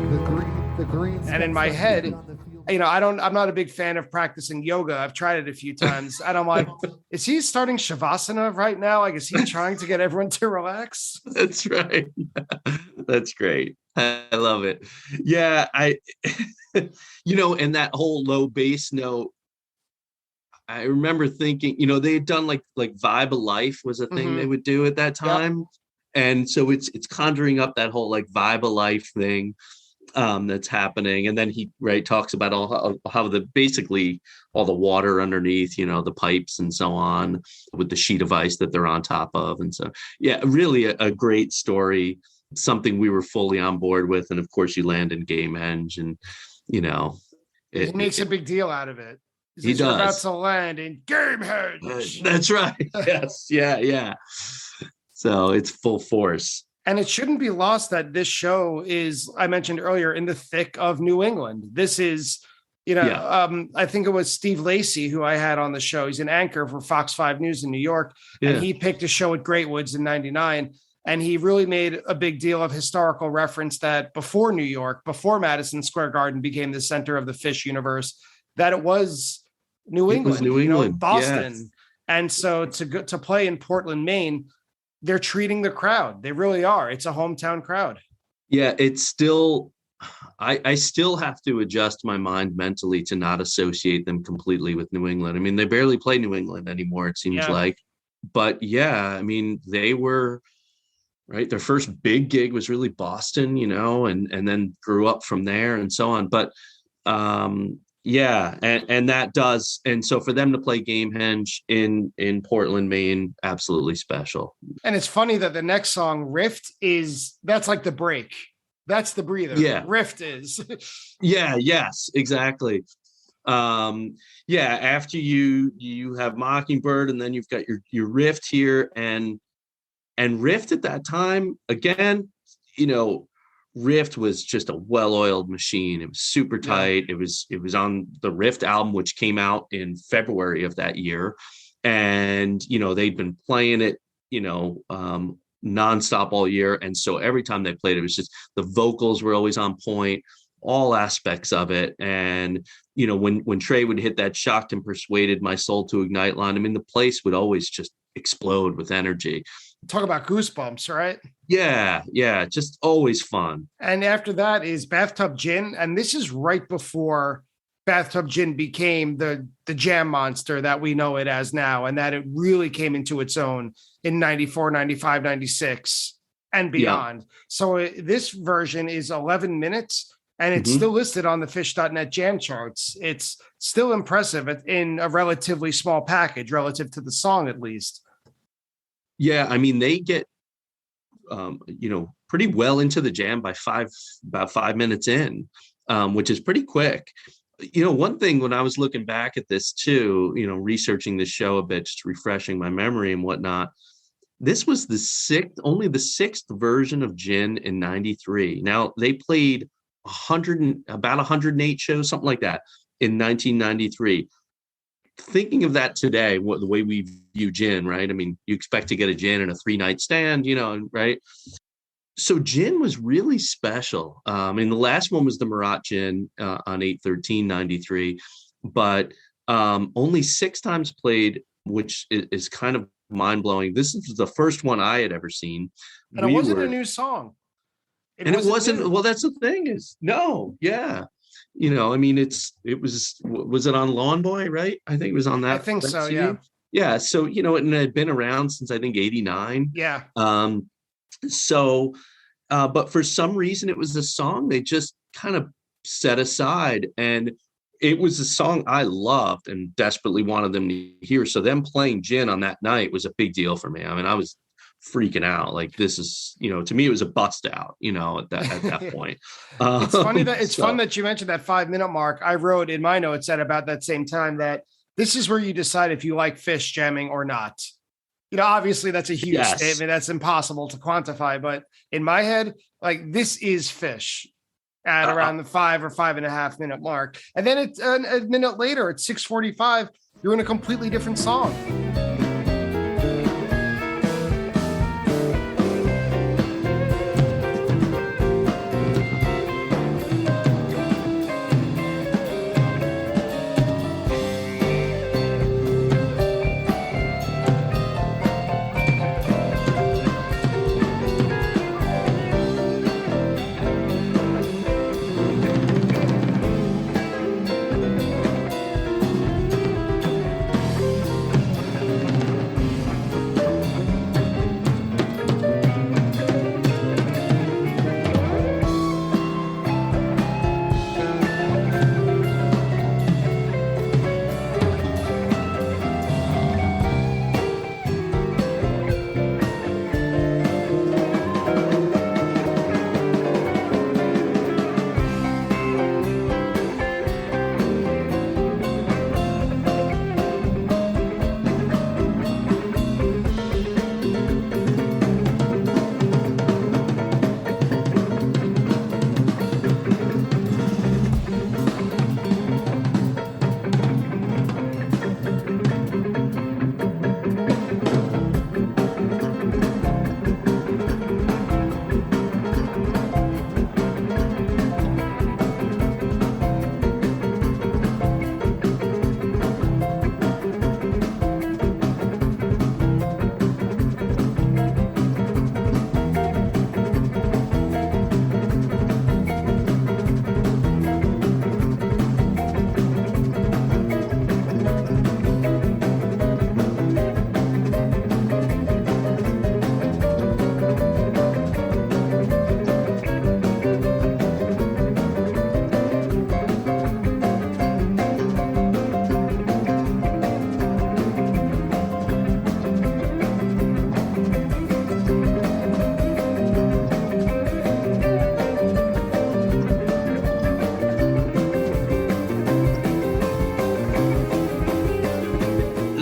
the green. And in my head, I'm not a big fan of practicing yoga. I've tried it a few times, and I'm like, is he starting Shavasana right now? Like, is he trying to get everyone to relax? That's right. That's great. I love it. Yeah, and that whole low bass note, I remember thinking, they had done like Vibe of Life was a thing they would do at that time. Yep. And so it's conjuring up that whole like Vibe of Life thing that's happening. And then he talks about how basically all the water underneath, the pipes and so on with the sheet of ice that they're on top of. And so, yeah, really a great story, something we were fully on board with. And of course you land in Gamehenge, and, he makes a big deal out of it. He does. You're about to land in Gamehenge. That's right. Yes. Yeah. So it's full force. And it shouldn't be lost that this show is, I mentioned earlier, in the thick of New England. This is, I think it was Steve Lacy who I had on the show. He's an anchor for Fox 5 News in New York. Yeah. And he picked a show at Great Woods in 99. And he really made a big deal of historical reference that before New York, before Madison Square Garden became the center of the Phish universe, that it was New England. It was New England. Boston. Yes. And so to play in Portland, Maine, they're treating the crowd. They really are. It's a hometown crowd. Yeah, it's still, I still have to adjust my mind mentally to not associate them completely with New England. I mean, they barely play New England anymore, it seems like. But yeah, I mean, they were, their first big gig was really Boston, and then grew up from there and so on. But yeah, and that does, and so for them to play Gamehenge in Portland, Maine, absolutely special. And it's funny that the next song, Rift, that's like the break. That's the breather. Yeah, Rift is. Yeah. Yes. Exactly. After you have Mockingbird, and then you've got your Rift here, and Rift at that time again, Rift was just a well-oiled machine. It was super tight. Yeah. It was on the Rift album, which came out in February of that year. And, they'd been playing it, nonstop all year. And so every time they played, it was just the vocals were always on point, all aspects of it. And, when Trey would hit that Shocked and Persuaded My Soul to Ignite line, I mean, the place would always just explode with energy. Talk about goosebumps, right? Yeah, just always fun. And after that is Bathtub Gin, and this is right before Bathtub Gin became the jam monster that we know it as now, and that it really came into its own in 94, 95, 96, and beyond. Yeah. So this version is 11 minutes, And it's still listed on the Fish.net jam charts. It's still impressive in a relatively small package relative to the song, at least. Yeah, I mean, they get pretty well into the jam by about 5 minutes in, which is pretty quick. One thing when I was looking back at this too, researching the show a bit, just refreshing my memory and whatnot, this was only the sixth version of Gin in '93. Now they played about 108 shows, something like that, in 1993. Thinking of that today, the way we view Gin, right? I mean, you expect to get a Gin in a 3-night stand, right? So Gin was really special. And the last one was the Marat Gin on 8/13/93, but only 6 times played, which is kind of mind-blowing. This is the first one I had ever seen. And it wasn't a new song. It wasn't. Well, that's the thing is, no, yeah. I mean, was it on Lawn Boy, right? I think it was on that. I think so, CD. yeah. Yeah. So, and it had been around since I think 89. Yeah. But for some reason, it was a song they just kind of set aside. And it was a song I loved and desperately wanted them to hear. So them playing Gin on that night was a big deal for me. I mean, I was freaking out. Like, this is, to me, it was a bust out, at that point. It's funny that fun that you mentioned that 5-minute mark. I wrote in my notes at about that same time that this is where you decide if you like Fish jamming or not. Obviously that's a huge statement. That's impossible to quantify, but in my head, like, this is Fish at around the 5 or 5.5 minute mark. And then it's a minute later at 6:45, you're in a completely different song.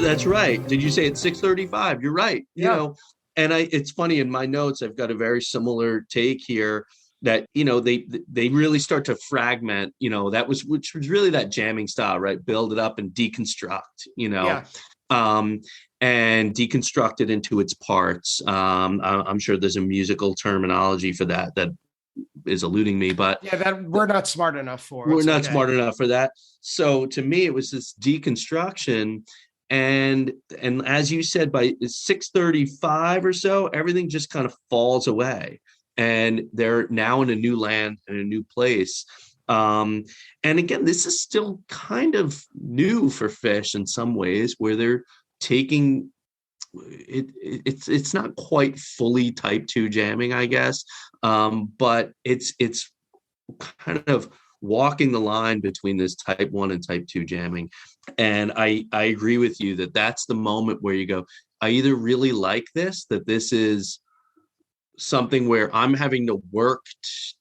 That's right. Did you say it's 6:35? You're right. Yeah. And it's funny, in my notes, I've got a very similar take here that, they really start to fragment, which was really that jamming style, right? Build it up and deconstruct, and deconstruct it into its parts. I'm sure there's a musical terminology for that is eluding me, but that we're not smart enough for. We're not smart enough for that. So to me, it was this deconstruction. And as you said, by 6:35 or so, everything just kind of falls away, and they're now in a new land and a new place. And again, this is still kind of new for Fish in some ways, where they're taking it. It's not quite fully type 2 jamming, I guess, but it's kind of walking the line between this type 1 and type 2 jamming. And I agree with you that that's the moment where you go, I either really like this, that this is something where I'm having to work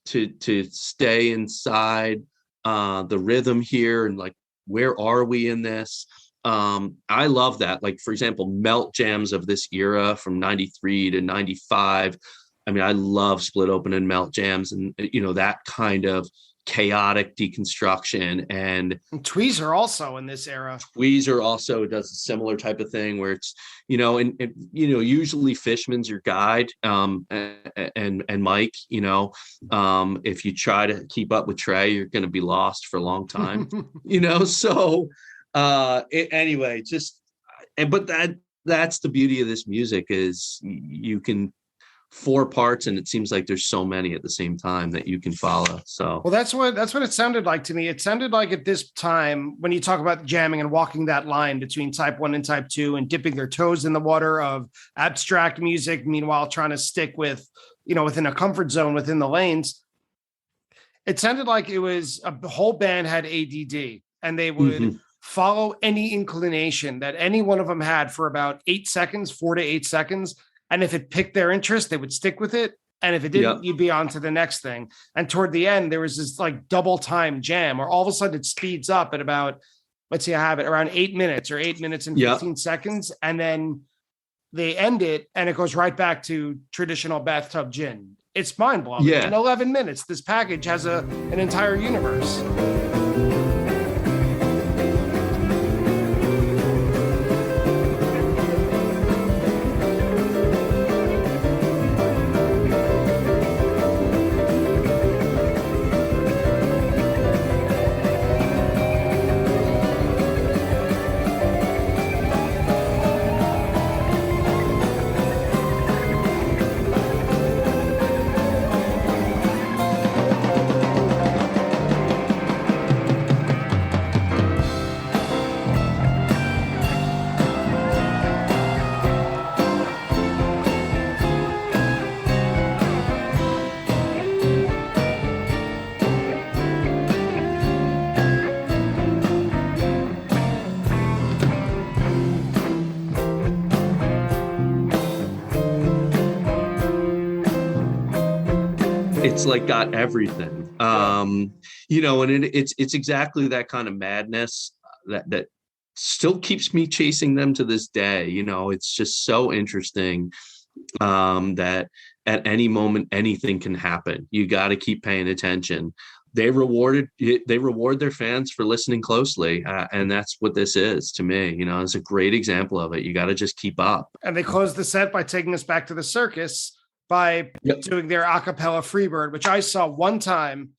to stay inside the rhythm here, and like, where are we in this? I love that. Like, for example, melt jams of this era from 93 to 95. I mean, I love Split Open and melt jams, and that kind of chaotic deconstruction. And Tweezer also in this era. Tweezer also does a similar type of thing where it's, and usually Fishman's your guide, and Mike, if you try to keep up with Trey, you're going to be lost for a long time, so anyway, but that's the beauty of this music, is you can 4 parts, and it seems like there's so many at the same time that you can follow. So, well, that's what it sounded like to me. It sounded like at this time, when you talk about jamming and walking that line between type 1 and type 2 and dipping their toes in the water of abstract music, meanwhile trying to stick with, within a comfort zone within the lanes. It sounded like it was the whole band had ADD, and they would follow any inclination that any one of them had for about 8 seconds, 4 to 8 seconds. And if it piqued their interest, they would stick with it. And if it didn't, you'd be on to the next thing. And toward the end, there was this like double time jam where all of a sudden it speeds up at about, let's see, I have it around 8 minutes or 8 minutes and 15 seconds. And then they end it and it goes right back to traditional bathtub gin. It's mind blowing. Yeah. In 11 minutes, this package has an entire universe. It's like got everything, and it's exactly that kind of madness that still keeps me chasing them to this day. It's just so interesting, that at any moment, anything can happen. You got to keep paying attention. They reward their fans for listening closely. And that's what this is to me. It's a great example of it. You got to just keep up. And they close the set by taking us back to the circus by doing their a cappella Freebird, which I saw one time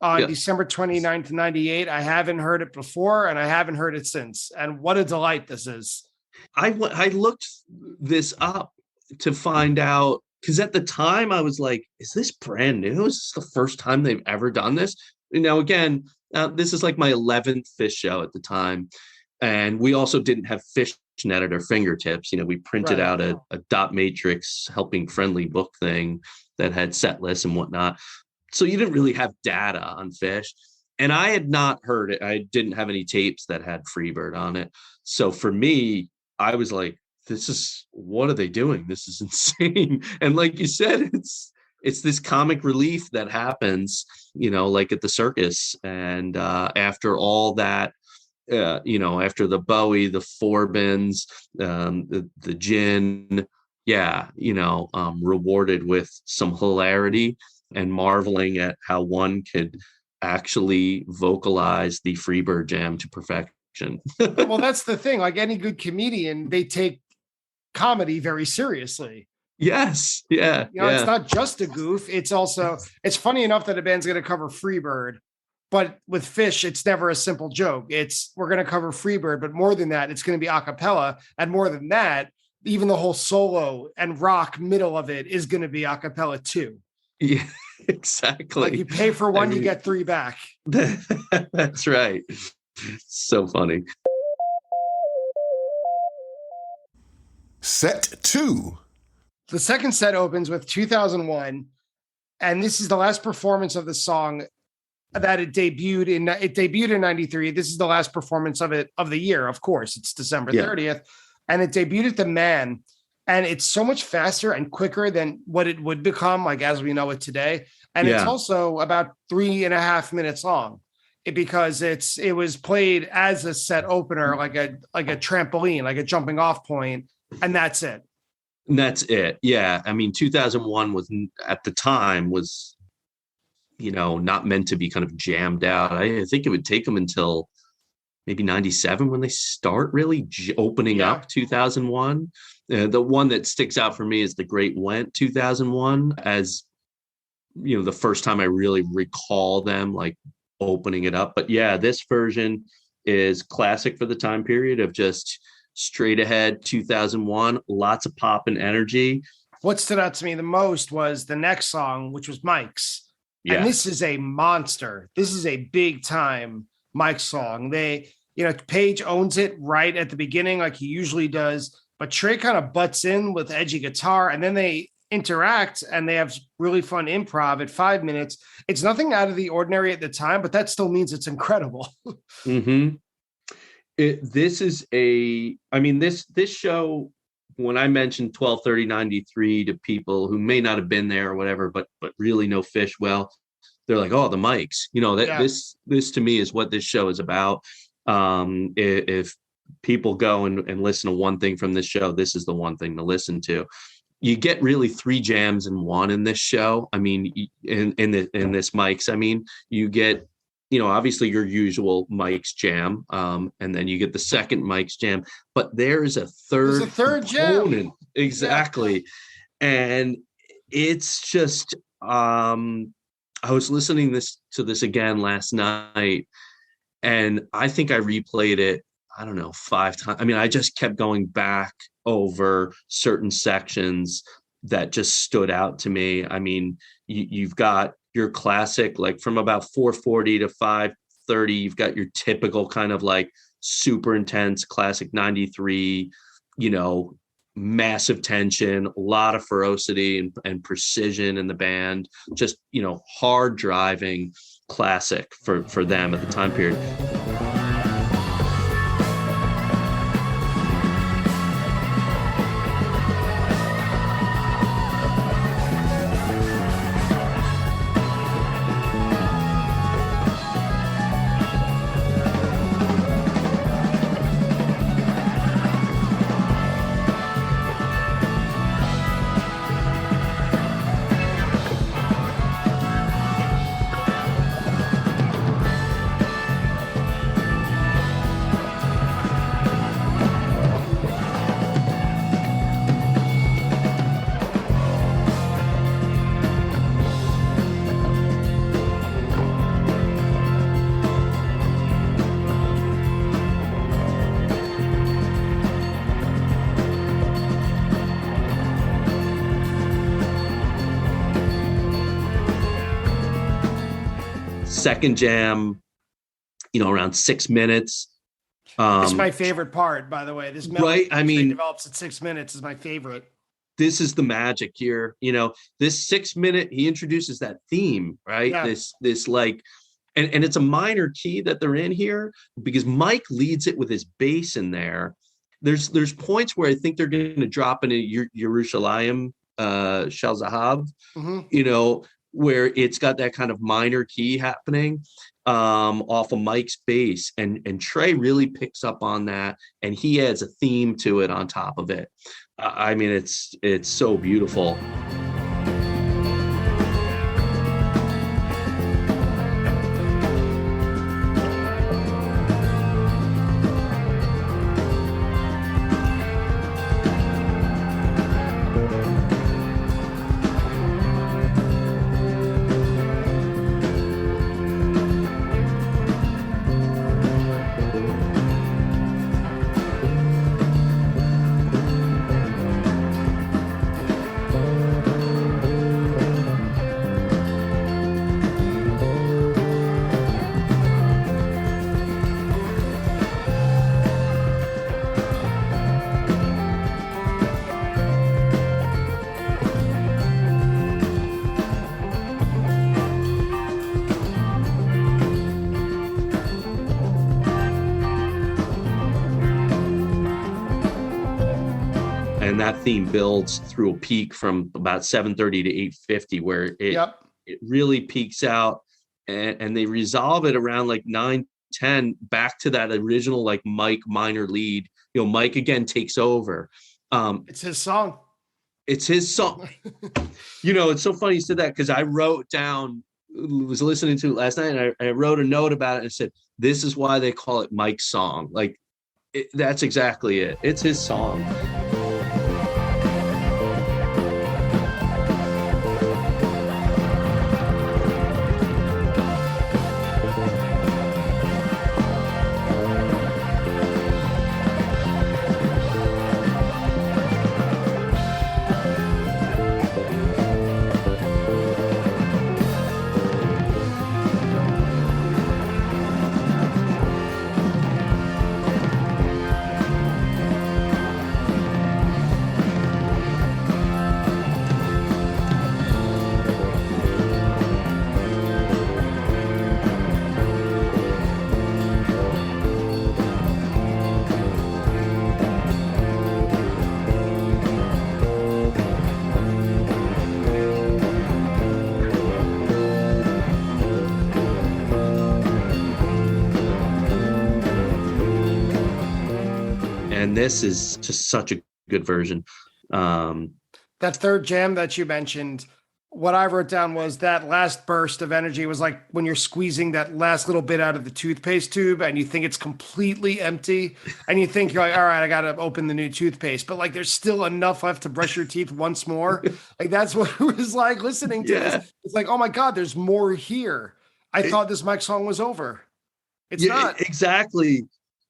on December 29th, 98. I haven't heard it before and I haven't heard it since. And what a delight this is. I looked this up to find out, because at the time I was like, is this brand new? Is this the first time they've ever done this? Now, again, this is like my 11th Fish show at the time. And we also didn't have Fishnet at our fingertips. We printed out a dot matrix helping friendly book thing that had set lists and whatnot. So you didn't really have data on Fish. And I had not heard it. I didn't have any tapes that had Freebird on it. So for me, I was like, what are they doing? This is insane. And like you said, it's this comic relief that happens, like at the circus. And after all that, after the Bowie, the Forbins, the gin, rewarded with some hilarity and marveling at how one could actually vocalize the Freebird jam to perfection. Well, that's the thing. Like any good comedian, they take comedy very seriously. Yes. Yeah. It's not just a goof. It's also, it's funny enough that a band's going to cover Freebird, but with Fish, it's never a simple joke. We're going to cover Freebird, but more than that, it's going to be a cappella. And more than that, even the whole solo and rock middle of it is going to be a cappella too. Yeah, exactly. Like you pay for one, you get 3 back. That's right. So funny. Set 2. The second set opens with 2001, and this is the last performance of the song that it debuted in 93. This is the last performance of the year. Of course, it's December 30th, and it debuted at the Man. And it's so much faster and quicker than what it would become, like as we know it today. And it's also about 3.5 minutes long, because it was played as a set opener, like a trampoline, like a jumping off point, and that's it. And that's it. Yeah, I mean, 2001 was at the time was, not meant to be kind of jammed out. I think it would take them until maybe 97 when they start really opening up 2001. The one that sticks out for me is The Great Went 2001, as the first time I really recall them like opening it up. But yeah, this version is classic for the time period of just straight ahead 2001, lots of pop and energy. What stood out to me the most was the next song, which was Mike's. Yeah. And this is a monster. This is a big time Mike song. Page owns it right at the beginning, like he usually does, but Trey kind of butts in with edgy guitar, and then they interact and they have really fun improv at 5 minutes. It's nothing out of the ordinary at the time, but that still means it's incredible. Mm-hmm. This show, when I mentioned 12/30/93 to people who may not have been there or whatever, but really know Phish well, they're like, oh, the Mics, this to me is what this show is about. If people go and listen to one thing from this show, this is the one thing to listen to. You get really 3 jams in one in this show. I mean, in this Mics, I mean, you get, obviously your usual Mics jam, and then you get the second Mics jam, but there's a third component. Jam. Exactly. Yeah. And it's just, I was listening to this again last night, and I think I replayed it, I don't know, 5 times. I mean, I just kept going back over certain sections that just stood out to me. I mean, you've got your classic, like from about 4:40 to 5:30, you've got your typical kind of like super intense classic 93, massive tension, a lot of ferocity and precision in the band, just, hard driving classic for them at the time period. Second jam, around 6 minutes. It's my favorite part, by the way. This melody develops at 6 minutes is my favorite. This is the magic here. This 6 minute, he introduces that theme, right? Yeah. This like, and it's a minor key that they're in here because Mike leads it with his bass in there. There's points where I think they're going to drop into Yerushalayim, Shel Zahav, where it's got that kind of minor key happening off of Mike's bass, and Trey really picks up on that, and he adds a theme to it on top of it. I mean, it's so beautiful. and that theme builds through a peak from about 7:30 to 8:50, where it really peaks out, and they resolve it around like 9:10 back to that original like Mike minor lead. Mike again takes over. It's his song. It's his song. It's so funny you said that, because I was listening to it last night, and I wrote a note about it and said, this is why they call it Mike's song. Like, that's exactly it. It's his song. And this is just such a good version. That third jam that you mentioned, what I wrote down was that last burst of energy was like when you're squeezing that last little bit out of the toothpaste tube and you think it's completely empty, and you think you're like, all right, I got to open the new toothpaste, but like there's still enough left to brush your teeth once more. Like that's what it was like listening to this. It's like, oh my God, there's more here. I thought this Mike song was over. It's not. Exactly.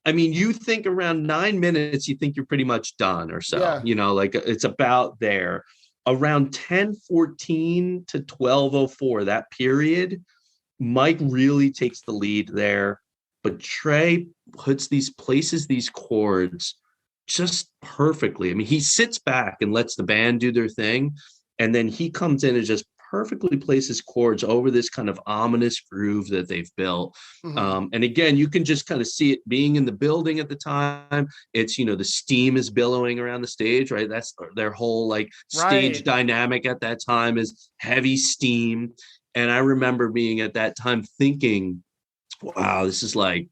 I mean, you think around 9 minutes, you think you're pretty much done or so, like it's about there. Around 10:14 to 12:04, that period, Mike really takes the lead there. But Trey places these chords just perfectly. I mean, he sits back and lets the band do their thing. And then he comes in and just perfectly places chords over this kind of ominous groove that they've built. Mm-hmm. And again, you can just kind of see it being in the building at the time. It's, the steam is billowing around the stage, right? That's their whole like stage dynamic at that time is heavy steam. And I remember being at that time thinking, wow, this is like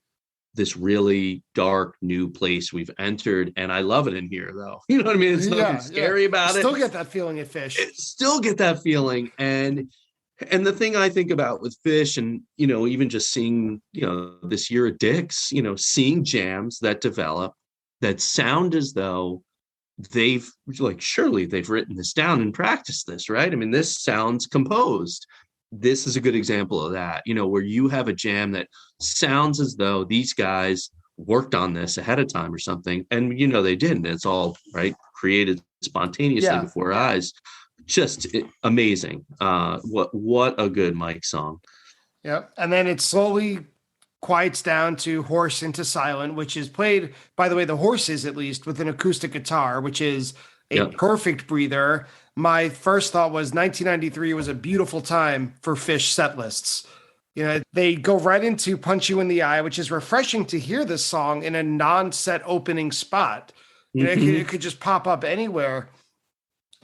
this really dark new place we've entered, and I love it in here though. You know what I mean? It's nothing scary about it. Still get that feeling at Phish. Still get that feeling. And the thing I think about with Phish, and even just seeing, this year at Dick's, seeing jams that develop that sound as though they've surely they've written this down and practiced this, right? I mean, this sounds composed. This is a good example of that, where you have a jam that sounds as though these guys worked on this ahead of time or something. And, they didn't. It's all created spontaneously before our eyes. Just amazing. What a good Mike song. Yep. And then it slowly quiets down to Horse into Silent, which is played, by the way, the Horses, at least, with an acoustic guitar, which is a perfect breather. My first thought was 1993 was a beautiful time for Phish set lists. They go right into Punch You in the Eye, which is refreshing to hear this song in a non-set opening spot. It could just pop up anywhere.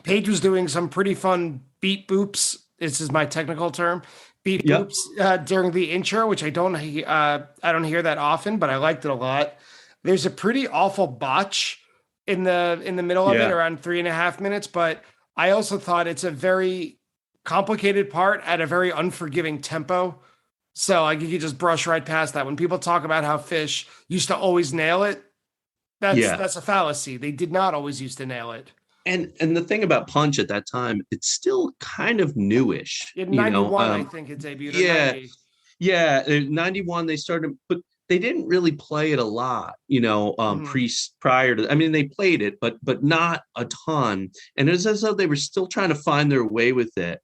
Page was doing some pretty fun beat boops. This is my technical term. Beat boops during the intro, which I don't hear that often, but I liked it a lot. There's a pretty awful botch in the middle of it, around 3.5 minutes, but I also thought it's a very complicated part at a very unforgiving tempo. So you could just brush right past that. When people talk about how Phish used to always nail it, that's a fallacy. They did not always used to nail it. And the thing about Punch at that time, it's still kind of newish. In 91, I think it debuted. Yeah. 91, they started, but they didn't really play it a lot, prior to, I mean, they played it, but not a ton. And it's as though they were still trying to find their way with it.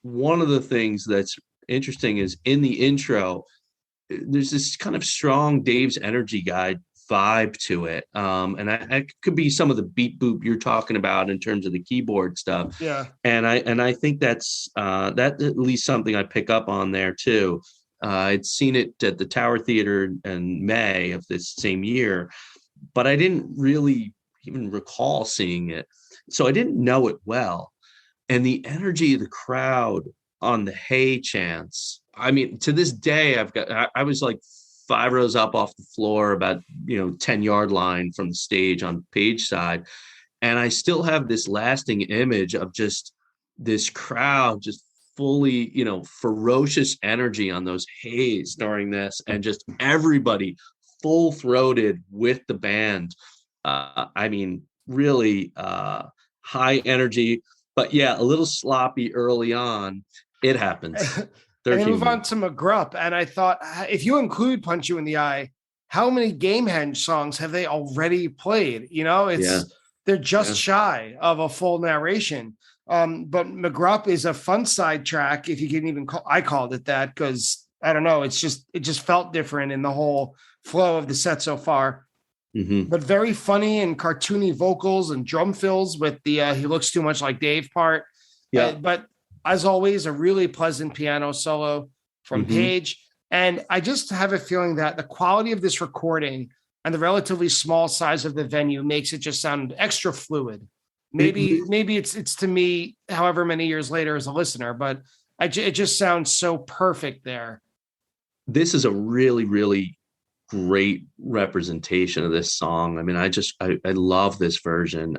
One of the things that's interesting is in the intro, there's this kind of strong Dave's Energy Guide vibe to it. And I could be some of the beat boop you're talking about in terms of the keyboard stuff. Yeah. And I think that's at least something I pick up on there too. I'd seen it at the Tower Theater in May of this same year, but I didn't really even recall seeing it. So I didn't know it well. And the energy of the crowd on the Hey chants. I mean, to this day, I was like 5 rows up off the floor, about 10-yard line from the stage on Page side. And I still have this lasting image of just this crowd just fully, ferocious energy on those Hays during this, and just everybody full-throated with the band. I mean, really high energy, but yeah, a little sloppy early on. It happens. And then move on to McGrupp. And I thought, if you include Punch You in the Eye, how many Gamehenge songs have they already played? They're just shy of a full narration. But McGrupp is a fun side track, if you can even I called it that, because I don't know, it just felt different in the whole flow of the set so far. Mm-hmm. But very funny and cartoony vocals and drum fills with the he looks too much like Dave part. Yeah. But as always, a really pleasant piano solo from Page. And I just have a feeling that the quality of this recording and the relatively small size of the venue makes it just sound extra fluid. Maybe it's to me, however many years later as a listener, but it just sounds so perfect there. This is a really, really great representation of this song. I mean, I love this version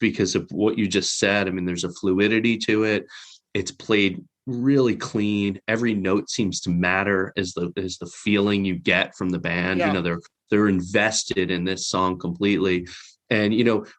because of what you just said. I mean, there's a fluidity to it. It's played really clean. Every note seems to matter as the feeling you get from the band. Yeah. They're invested in this song completely. And,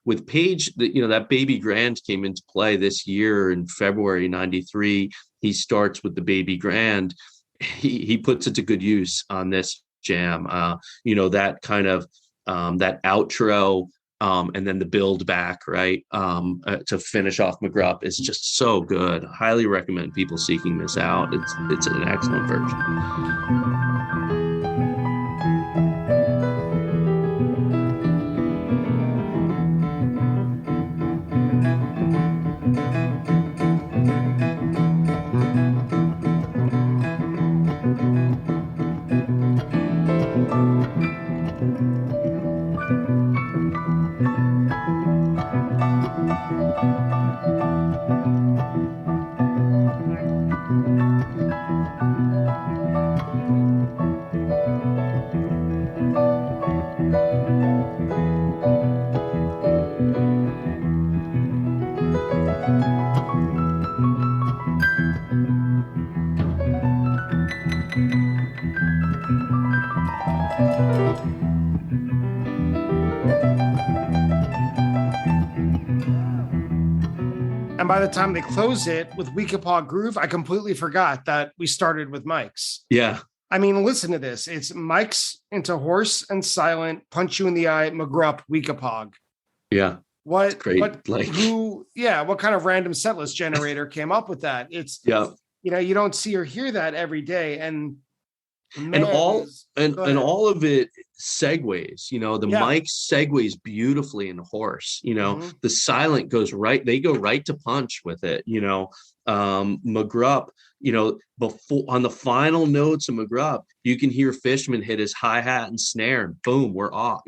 with Page, that Baby Grand came into play this year in February 93. He starts with the Baby Grand. He puts it to good use on this jam. That kind of that outro and then the build back, right, to finish off McGrupp is just so good. Highly recommend people seeking this out. It's an excellent version. And by the time they close it with Weekapaw Groove, I completely forgot that we started with Mike's. Yeah. I mean, listen to this. It's Mike's into Hoarse and Silent, Punch You in the Eye, McGrupp, Weekapaw. Yeah. What great. What kind of random setlist generator came up with that? It's you don't see or hear that every day. And all of it segues, Mike segues beautifully in Hoarse, the Silent they go right to Punch with it, McGrupp, before on the final notes of McGrupp, you can hear Fishman hit his hi-hat and snare and boom, we're off,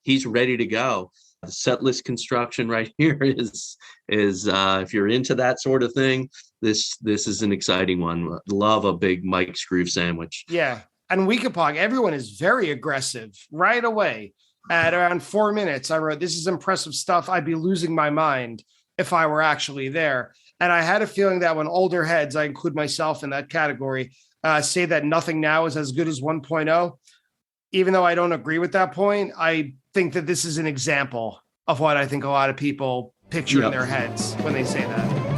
he's ready to go. The set list construction right here is if you're into that sort of thing, this is an exciting one. Love a big Mike's Groove sandwich. Yeah. And Weekapaw, everyone is very aggressive right away. At around 4 minutes, I wrote, "This is impressive stuff. I'd be losing my mind if I were actually there." And I had a feeling that when older heads, I include myself in that category, say that Nothing Now is as good as 1.0, even though I don't agree with that point, I think that this is an example of what I think a lot of people picture in their heads when they say that.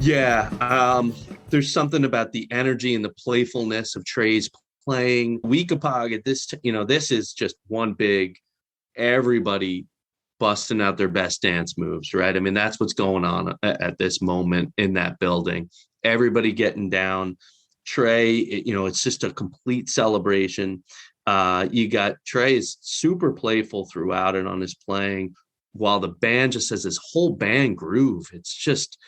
Yeah, there's something about the energy and the playfulness of Trey's playing. Weekapog at this, this is just one big, everybody busting out their best dance moves, right? I mean, that's what's going on at this moment in that building. Everybody getting down. Trey, it's just a complete celebration. You got Trey is super playful throughout it on his playing, while the band just has this whole band groove. It's just,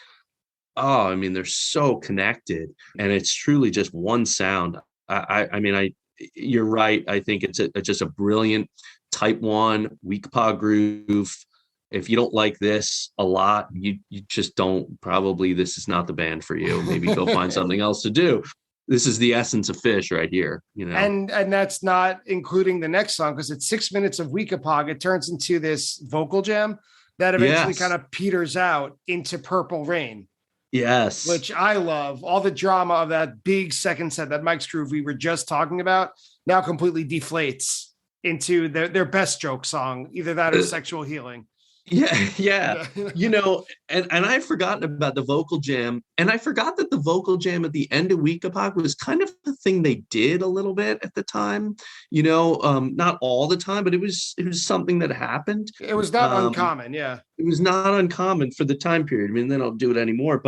oh, I mean, they're so connected, and it's truly just one sound. You're right. I think it's just a brilliant type 1 weak paw groove. If you don't like this a lot, you just don't, probably this is not the band for you. Maybe go find something else to do. This is the essence of Fish right here, And that's not including the next song, because it's 6 minutes of Weekapog. It turns into this vocal jam that eventually kind of peters out into Purple Rain. Yes. Which I love. All the drama of that big second set, that Mike's Groove we were just talking about, now completely deflates into their best joke song, either that or Sexual Healing. Yeah. And I've forgotten about the vocal jam. And I forgot that the vocal jam at the end of Weekapog was kind of the thing they did a little bit at the time. Not all the time, but it was something that happened. It was not uncommon, yeah. It was not uncommon for the time period. I mean, they don't do it anymore,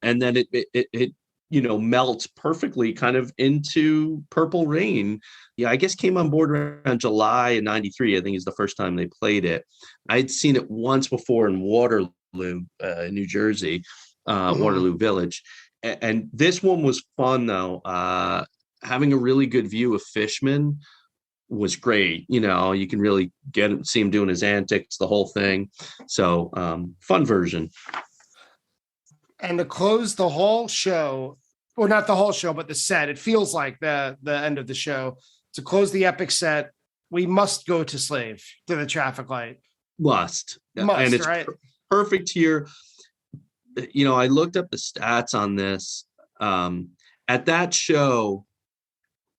and then it melts perfectly kind of into Purple Rain. Yeah, I guess came on board around July of 93, I think is the first time they played it. I'd seen it once before in Waterloo, New Jersey, Waterloo Village. And this one was fun, though. Having a really good view of Fishman was great. You can really see him doing his antics, the whole thing. So fun version. And to close the whole show, or not the whole show, but the set, it feels like the end of the show. To close the epic set, we must go to Slave, to the traffic light. Must. And it's right? Perfect here. I looked up the stats on this. At that show,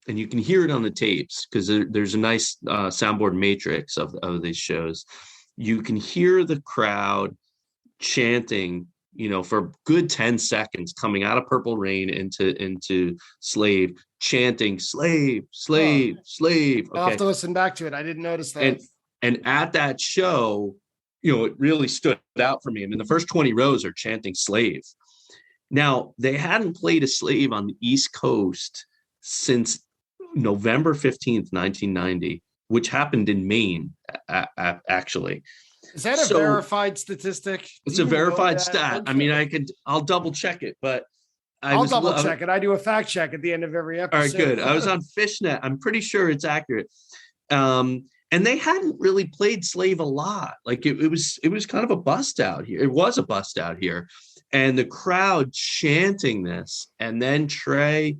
and you can hear it on the tapes because there's a nice soundboard matrix of these shows. You can hear the crowd chanting, for a good 10 seconds coming out of Purple Rain into Slave, chanting slave, slave, slave. Okay. I'll have to listen back to it. I didn't notice that. And at that show, it really stood out for me. I mean, the first 20 rows are chanting slave. Now, they hadn't played a Slave on the East Coast since November 15th, 1990, which happened in Maine, actually. Is that a verified statistic? It's a verified stat. I mean, I'll double check it, but I'll double check it. I do a fact check at the end of every episode. All right, good. I was on Fishnet. I'm pretty sure it's accurate. And they hadn't really played Slave a lot. Like it was kind of a bust out here. It was a bust out here. And the crowd chanting this, and then Trey,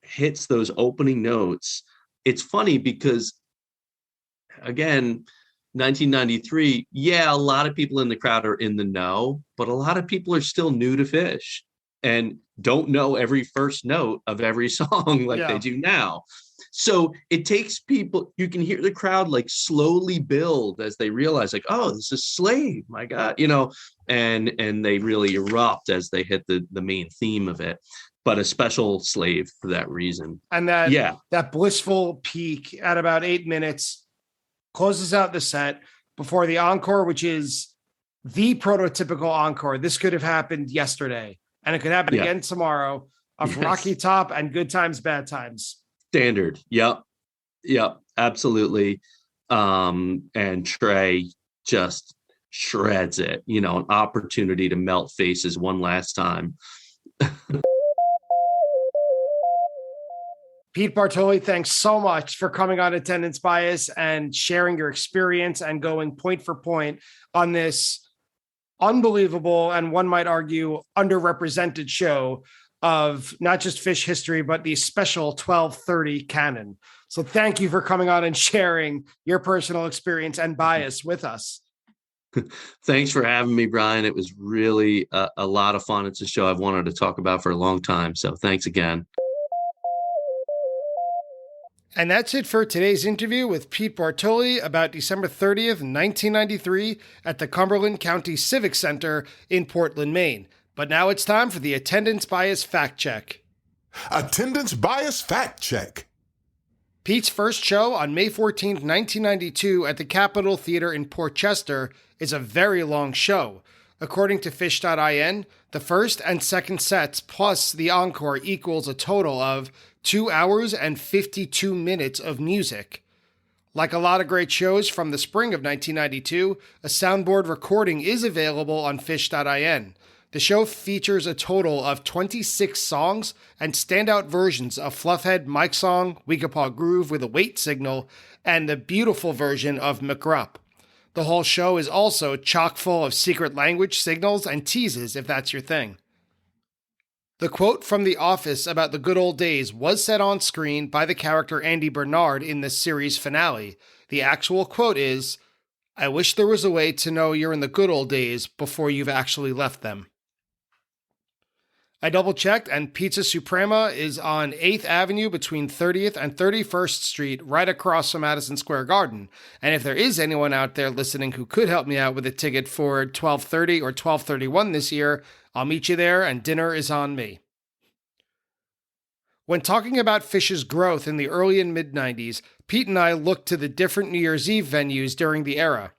hits those opening notes. It's funny because, again, 1993, a lot of people in the crowd are in the know, but a lot of people are still new to Fish and don't know every first note of every song like they do now. So it takes people, you can hear the crowd like slowly build as they realize like, oh, this is Slave, my God, and they really erupt as they hit the main theme of it. But a special Slave for that reason. And that blissful peak at about 8 minutes closes out the set before the encore, which is the prototypical encore. This could have happened yesterday, and it could happen again tomorrow, of Rocky Top and Good Times, Bad Times. Standard. Yep, absolutely. And Trey just shreds it, an opportunity to melt faces one last time. Pete Bartoli, thanks so much for coming on Attendance Bias and sharing your experience and going point for point on this unbelievable, and one might argue underrepresented show of not just Fish history, but the special 1230 canon. So thank you for coming on and sharing your personal experience and bias with us. Thanks for having me, Brian. It was really a lot of fun. It's a show I've wanted to talk about for a long time. So thanks again. And that's it for today's interview with Pete Bartoli about December 30th, 1993 at the Cumberland County Civic Center in Portland, Maine. But now it's time for the attendance bias fact check. Attendance bias fact check. Pete's first show on May 14, 1992 at the Capitol Theater in Port Chester is a very long show. According to Fish.in, the first and second sets plus the encore equals a total of 2 hours and 52 minutes of music. Like a lot of great shows from the spring of 1992, a soundboard recording is available on Fish.in. The show features a total of 26 songs and standout versions of Fluffhead, Mike Song, Weekapaw Groove with a Wait Signal, and the beautiful version of McRupp. The whole show is also chock full of secret language signals and teases if that's your thing. The quote from The Office about the good old days was said on screen by the character Andy Bernard in the series finale. The actual quote is, "I wish there was a way to know you're in the good old days before you've actually left them." I double-checked, and Pizza Suprema is on 8th Avenue between 30th and 31st Street, right across from Madison Square Garden. And if there is anyone out there listening who could help me out with a ticket for 12:30 or 12:31 this year, I'll meet you there, and dinner is on me. When talking about Fish's growth in the early and mid-90s, Pete and I looked to the different New Year's Eve venues during the era.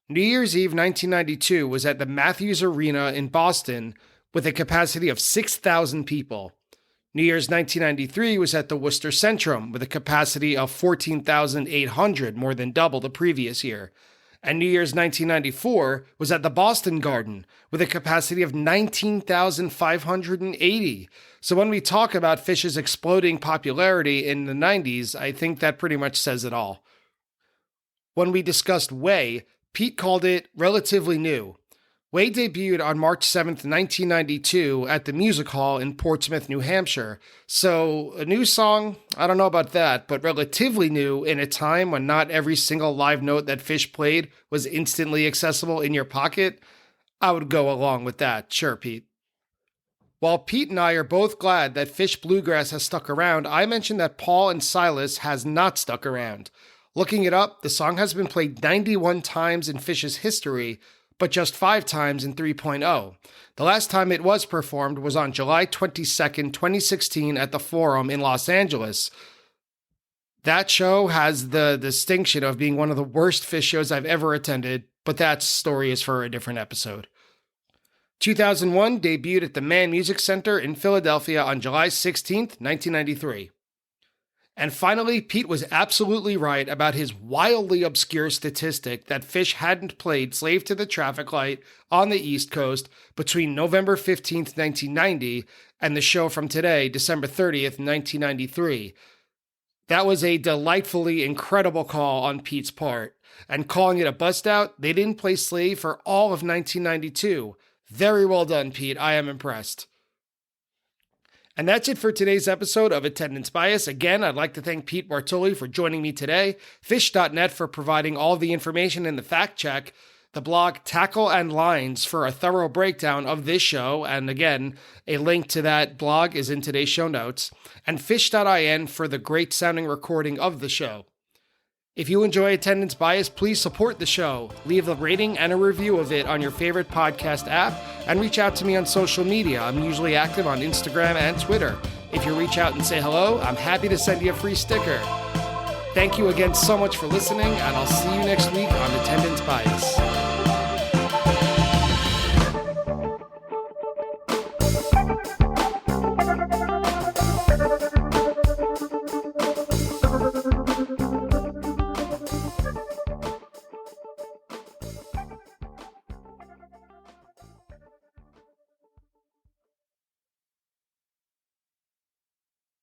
New Year's Eve 1992 was at the Matthews Arena in Boston, with a capacity of 6,000 people. New Year's 1993 was at the Worcester Centrum with a capacity of 14,800, more than double the previous year. And New Year's 1994 was at the Boston Garden with a capacity of 19,580. So when we talk about Fish's exploding popularity in the 90s, I think that pretty much says it all. When we discussed Way, Pete called it relatively new. Way debuted on March 7th, 1992 at the Music Hall in Portsmouth, New Hampshire. So a new song? I don't know about that, but relatively new in a time when not every single live note that Fish played was instantly accessible in your pocket. I would go along with that. Sure, Pete. While Pete and I are both glad that Fish Bluegrass has stuck around, I mentioned that Paul and Silas has not stuck around. Looking it up, the song has been played 91 times in Fish's history, but just 5 times in 3.0. The last time it was performed was on July 22nd, 2016 at the Forum in Los Angeles. That show has the distinction of being one of the worst Fish shows I've ever attended, but that story is for a different episode. 2001 debuted at the Mann Music Center in Philadelphia on July 16th, 1993. And finally, Pete was absolutely right about his wildly obscure statistic that Fish hadn't played Slave to the Traffic Light on the East Coast between November 15th, 1990 and the show from today, December 30th, 1993. That was a delightfully incredible call on Pete's part. And calling it a bust-out, they didn't play Slave for all of 1992. Very well done, Pete. I am impressed. And that's it for today's episode of Attendance Bias. Again, I'd like to thank Pete Bartoli for joining me today, Fish.net for providing all the information in the fact check, the blog Tackle and Lines for a thorough breakdown of this show, and again, a link to that blog is in today's show notes, and Fish.in for the great sounding recording of the show. If you enjoy Attendance Bias, please support the show. Leave a rating and a review of it on your favorite podcast app, and reach out to me on social media. I'm usually active on Instagram and Twitter. If you reach out and say hello, I'm happy to send you a free sticker. Thank you again so much for listening, and I'll see you next week on Attendance Bias.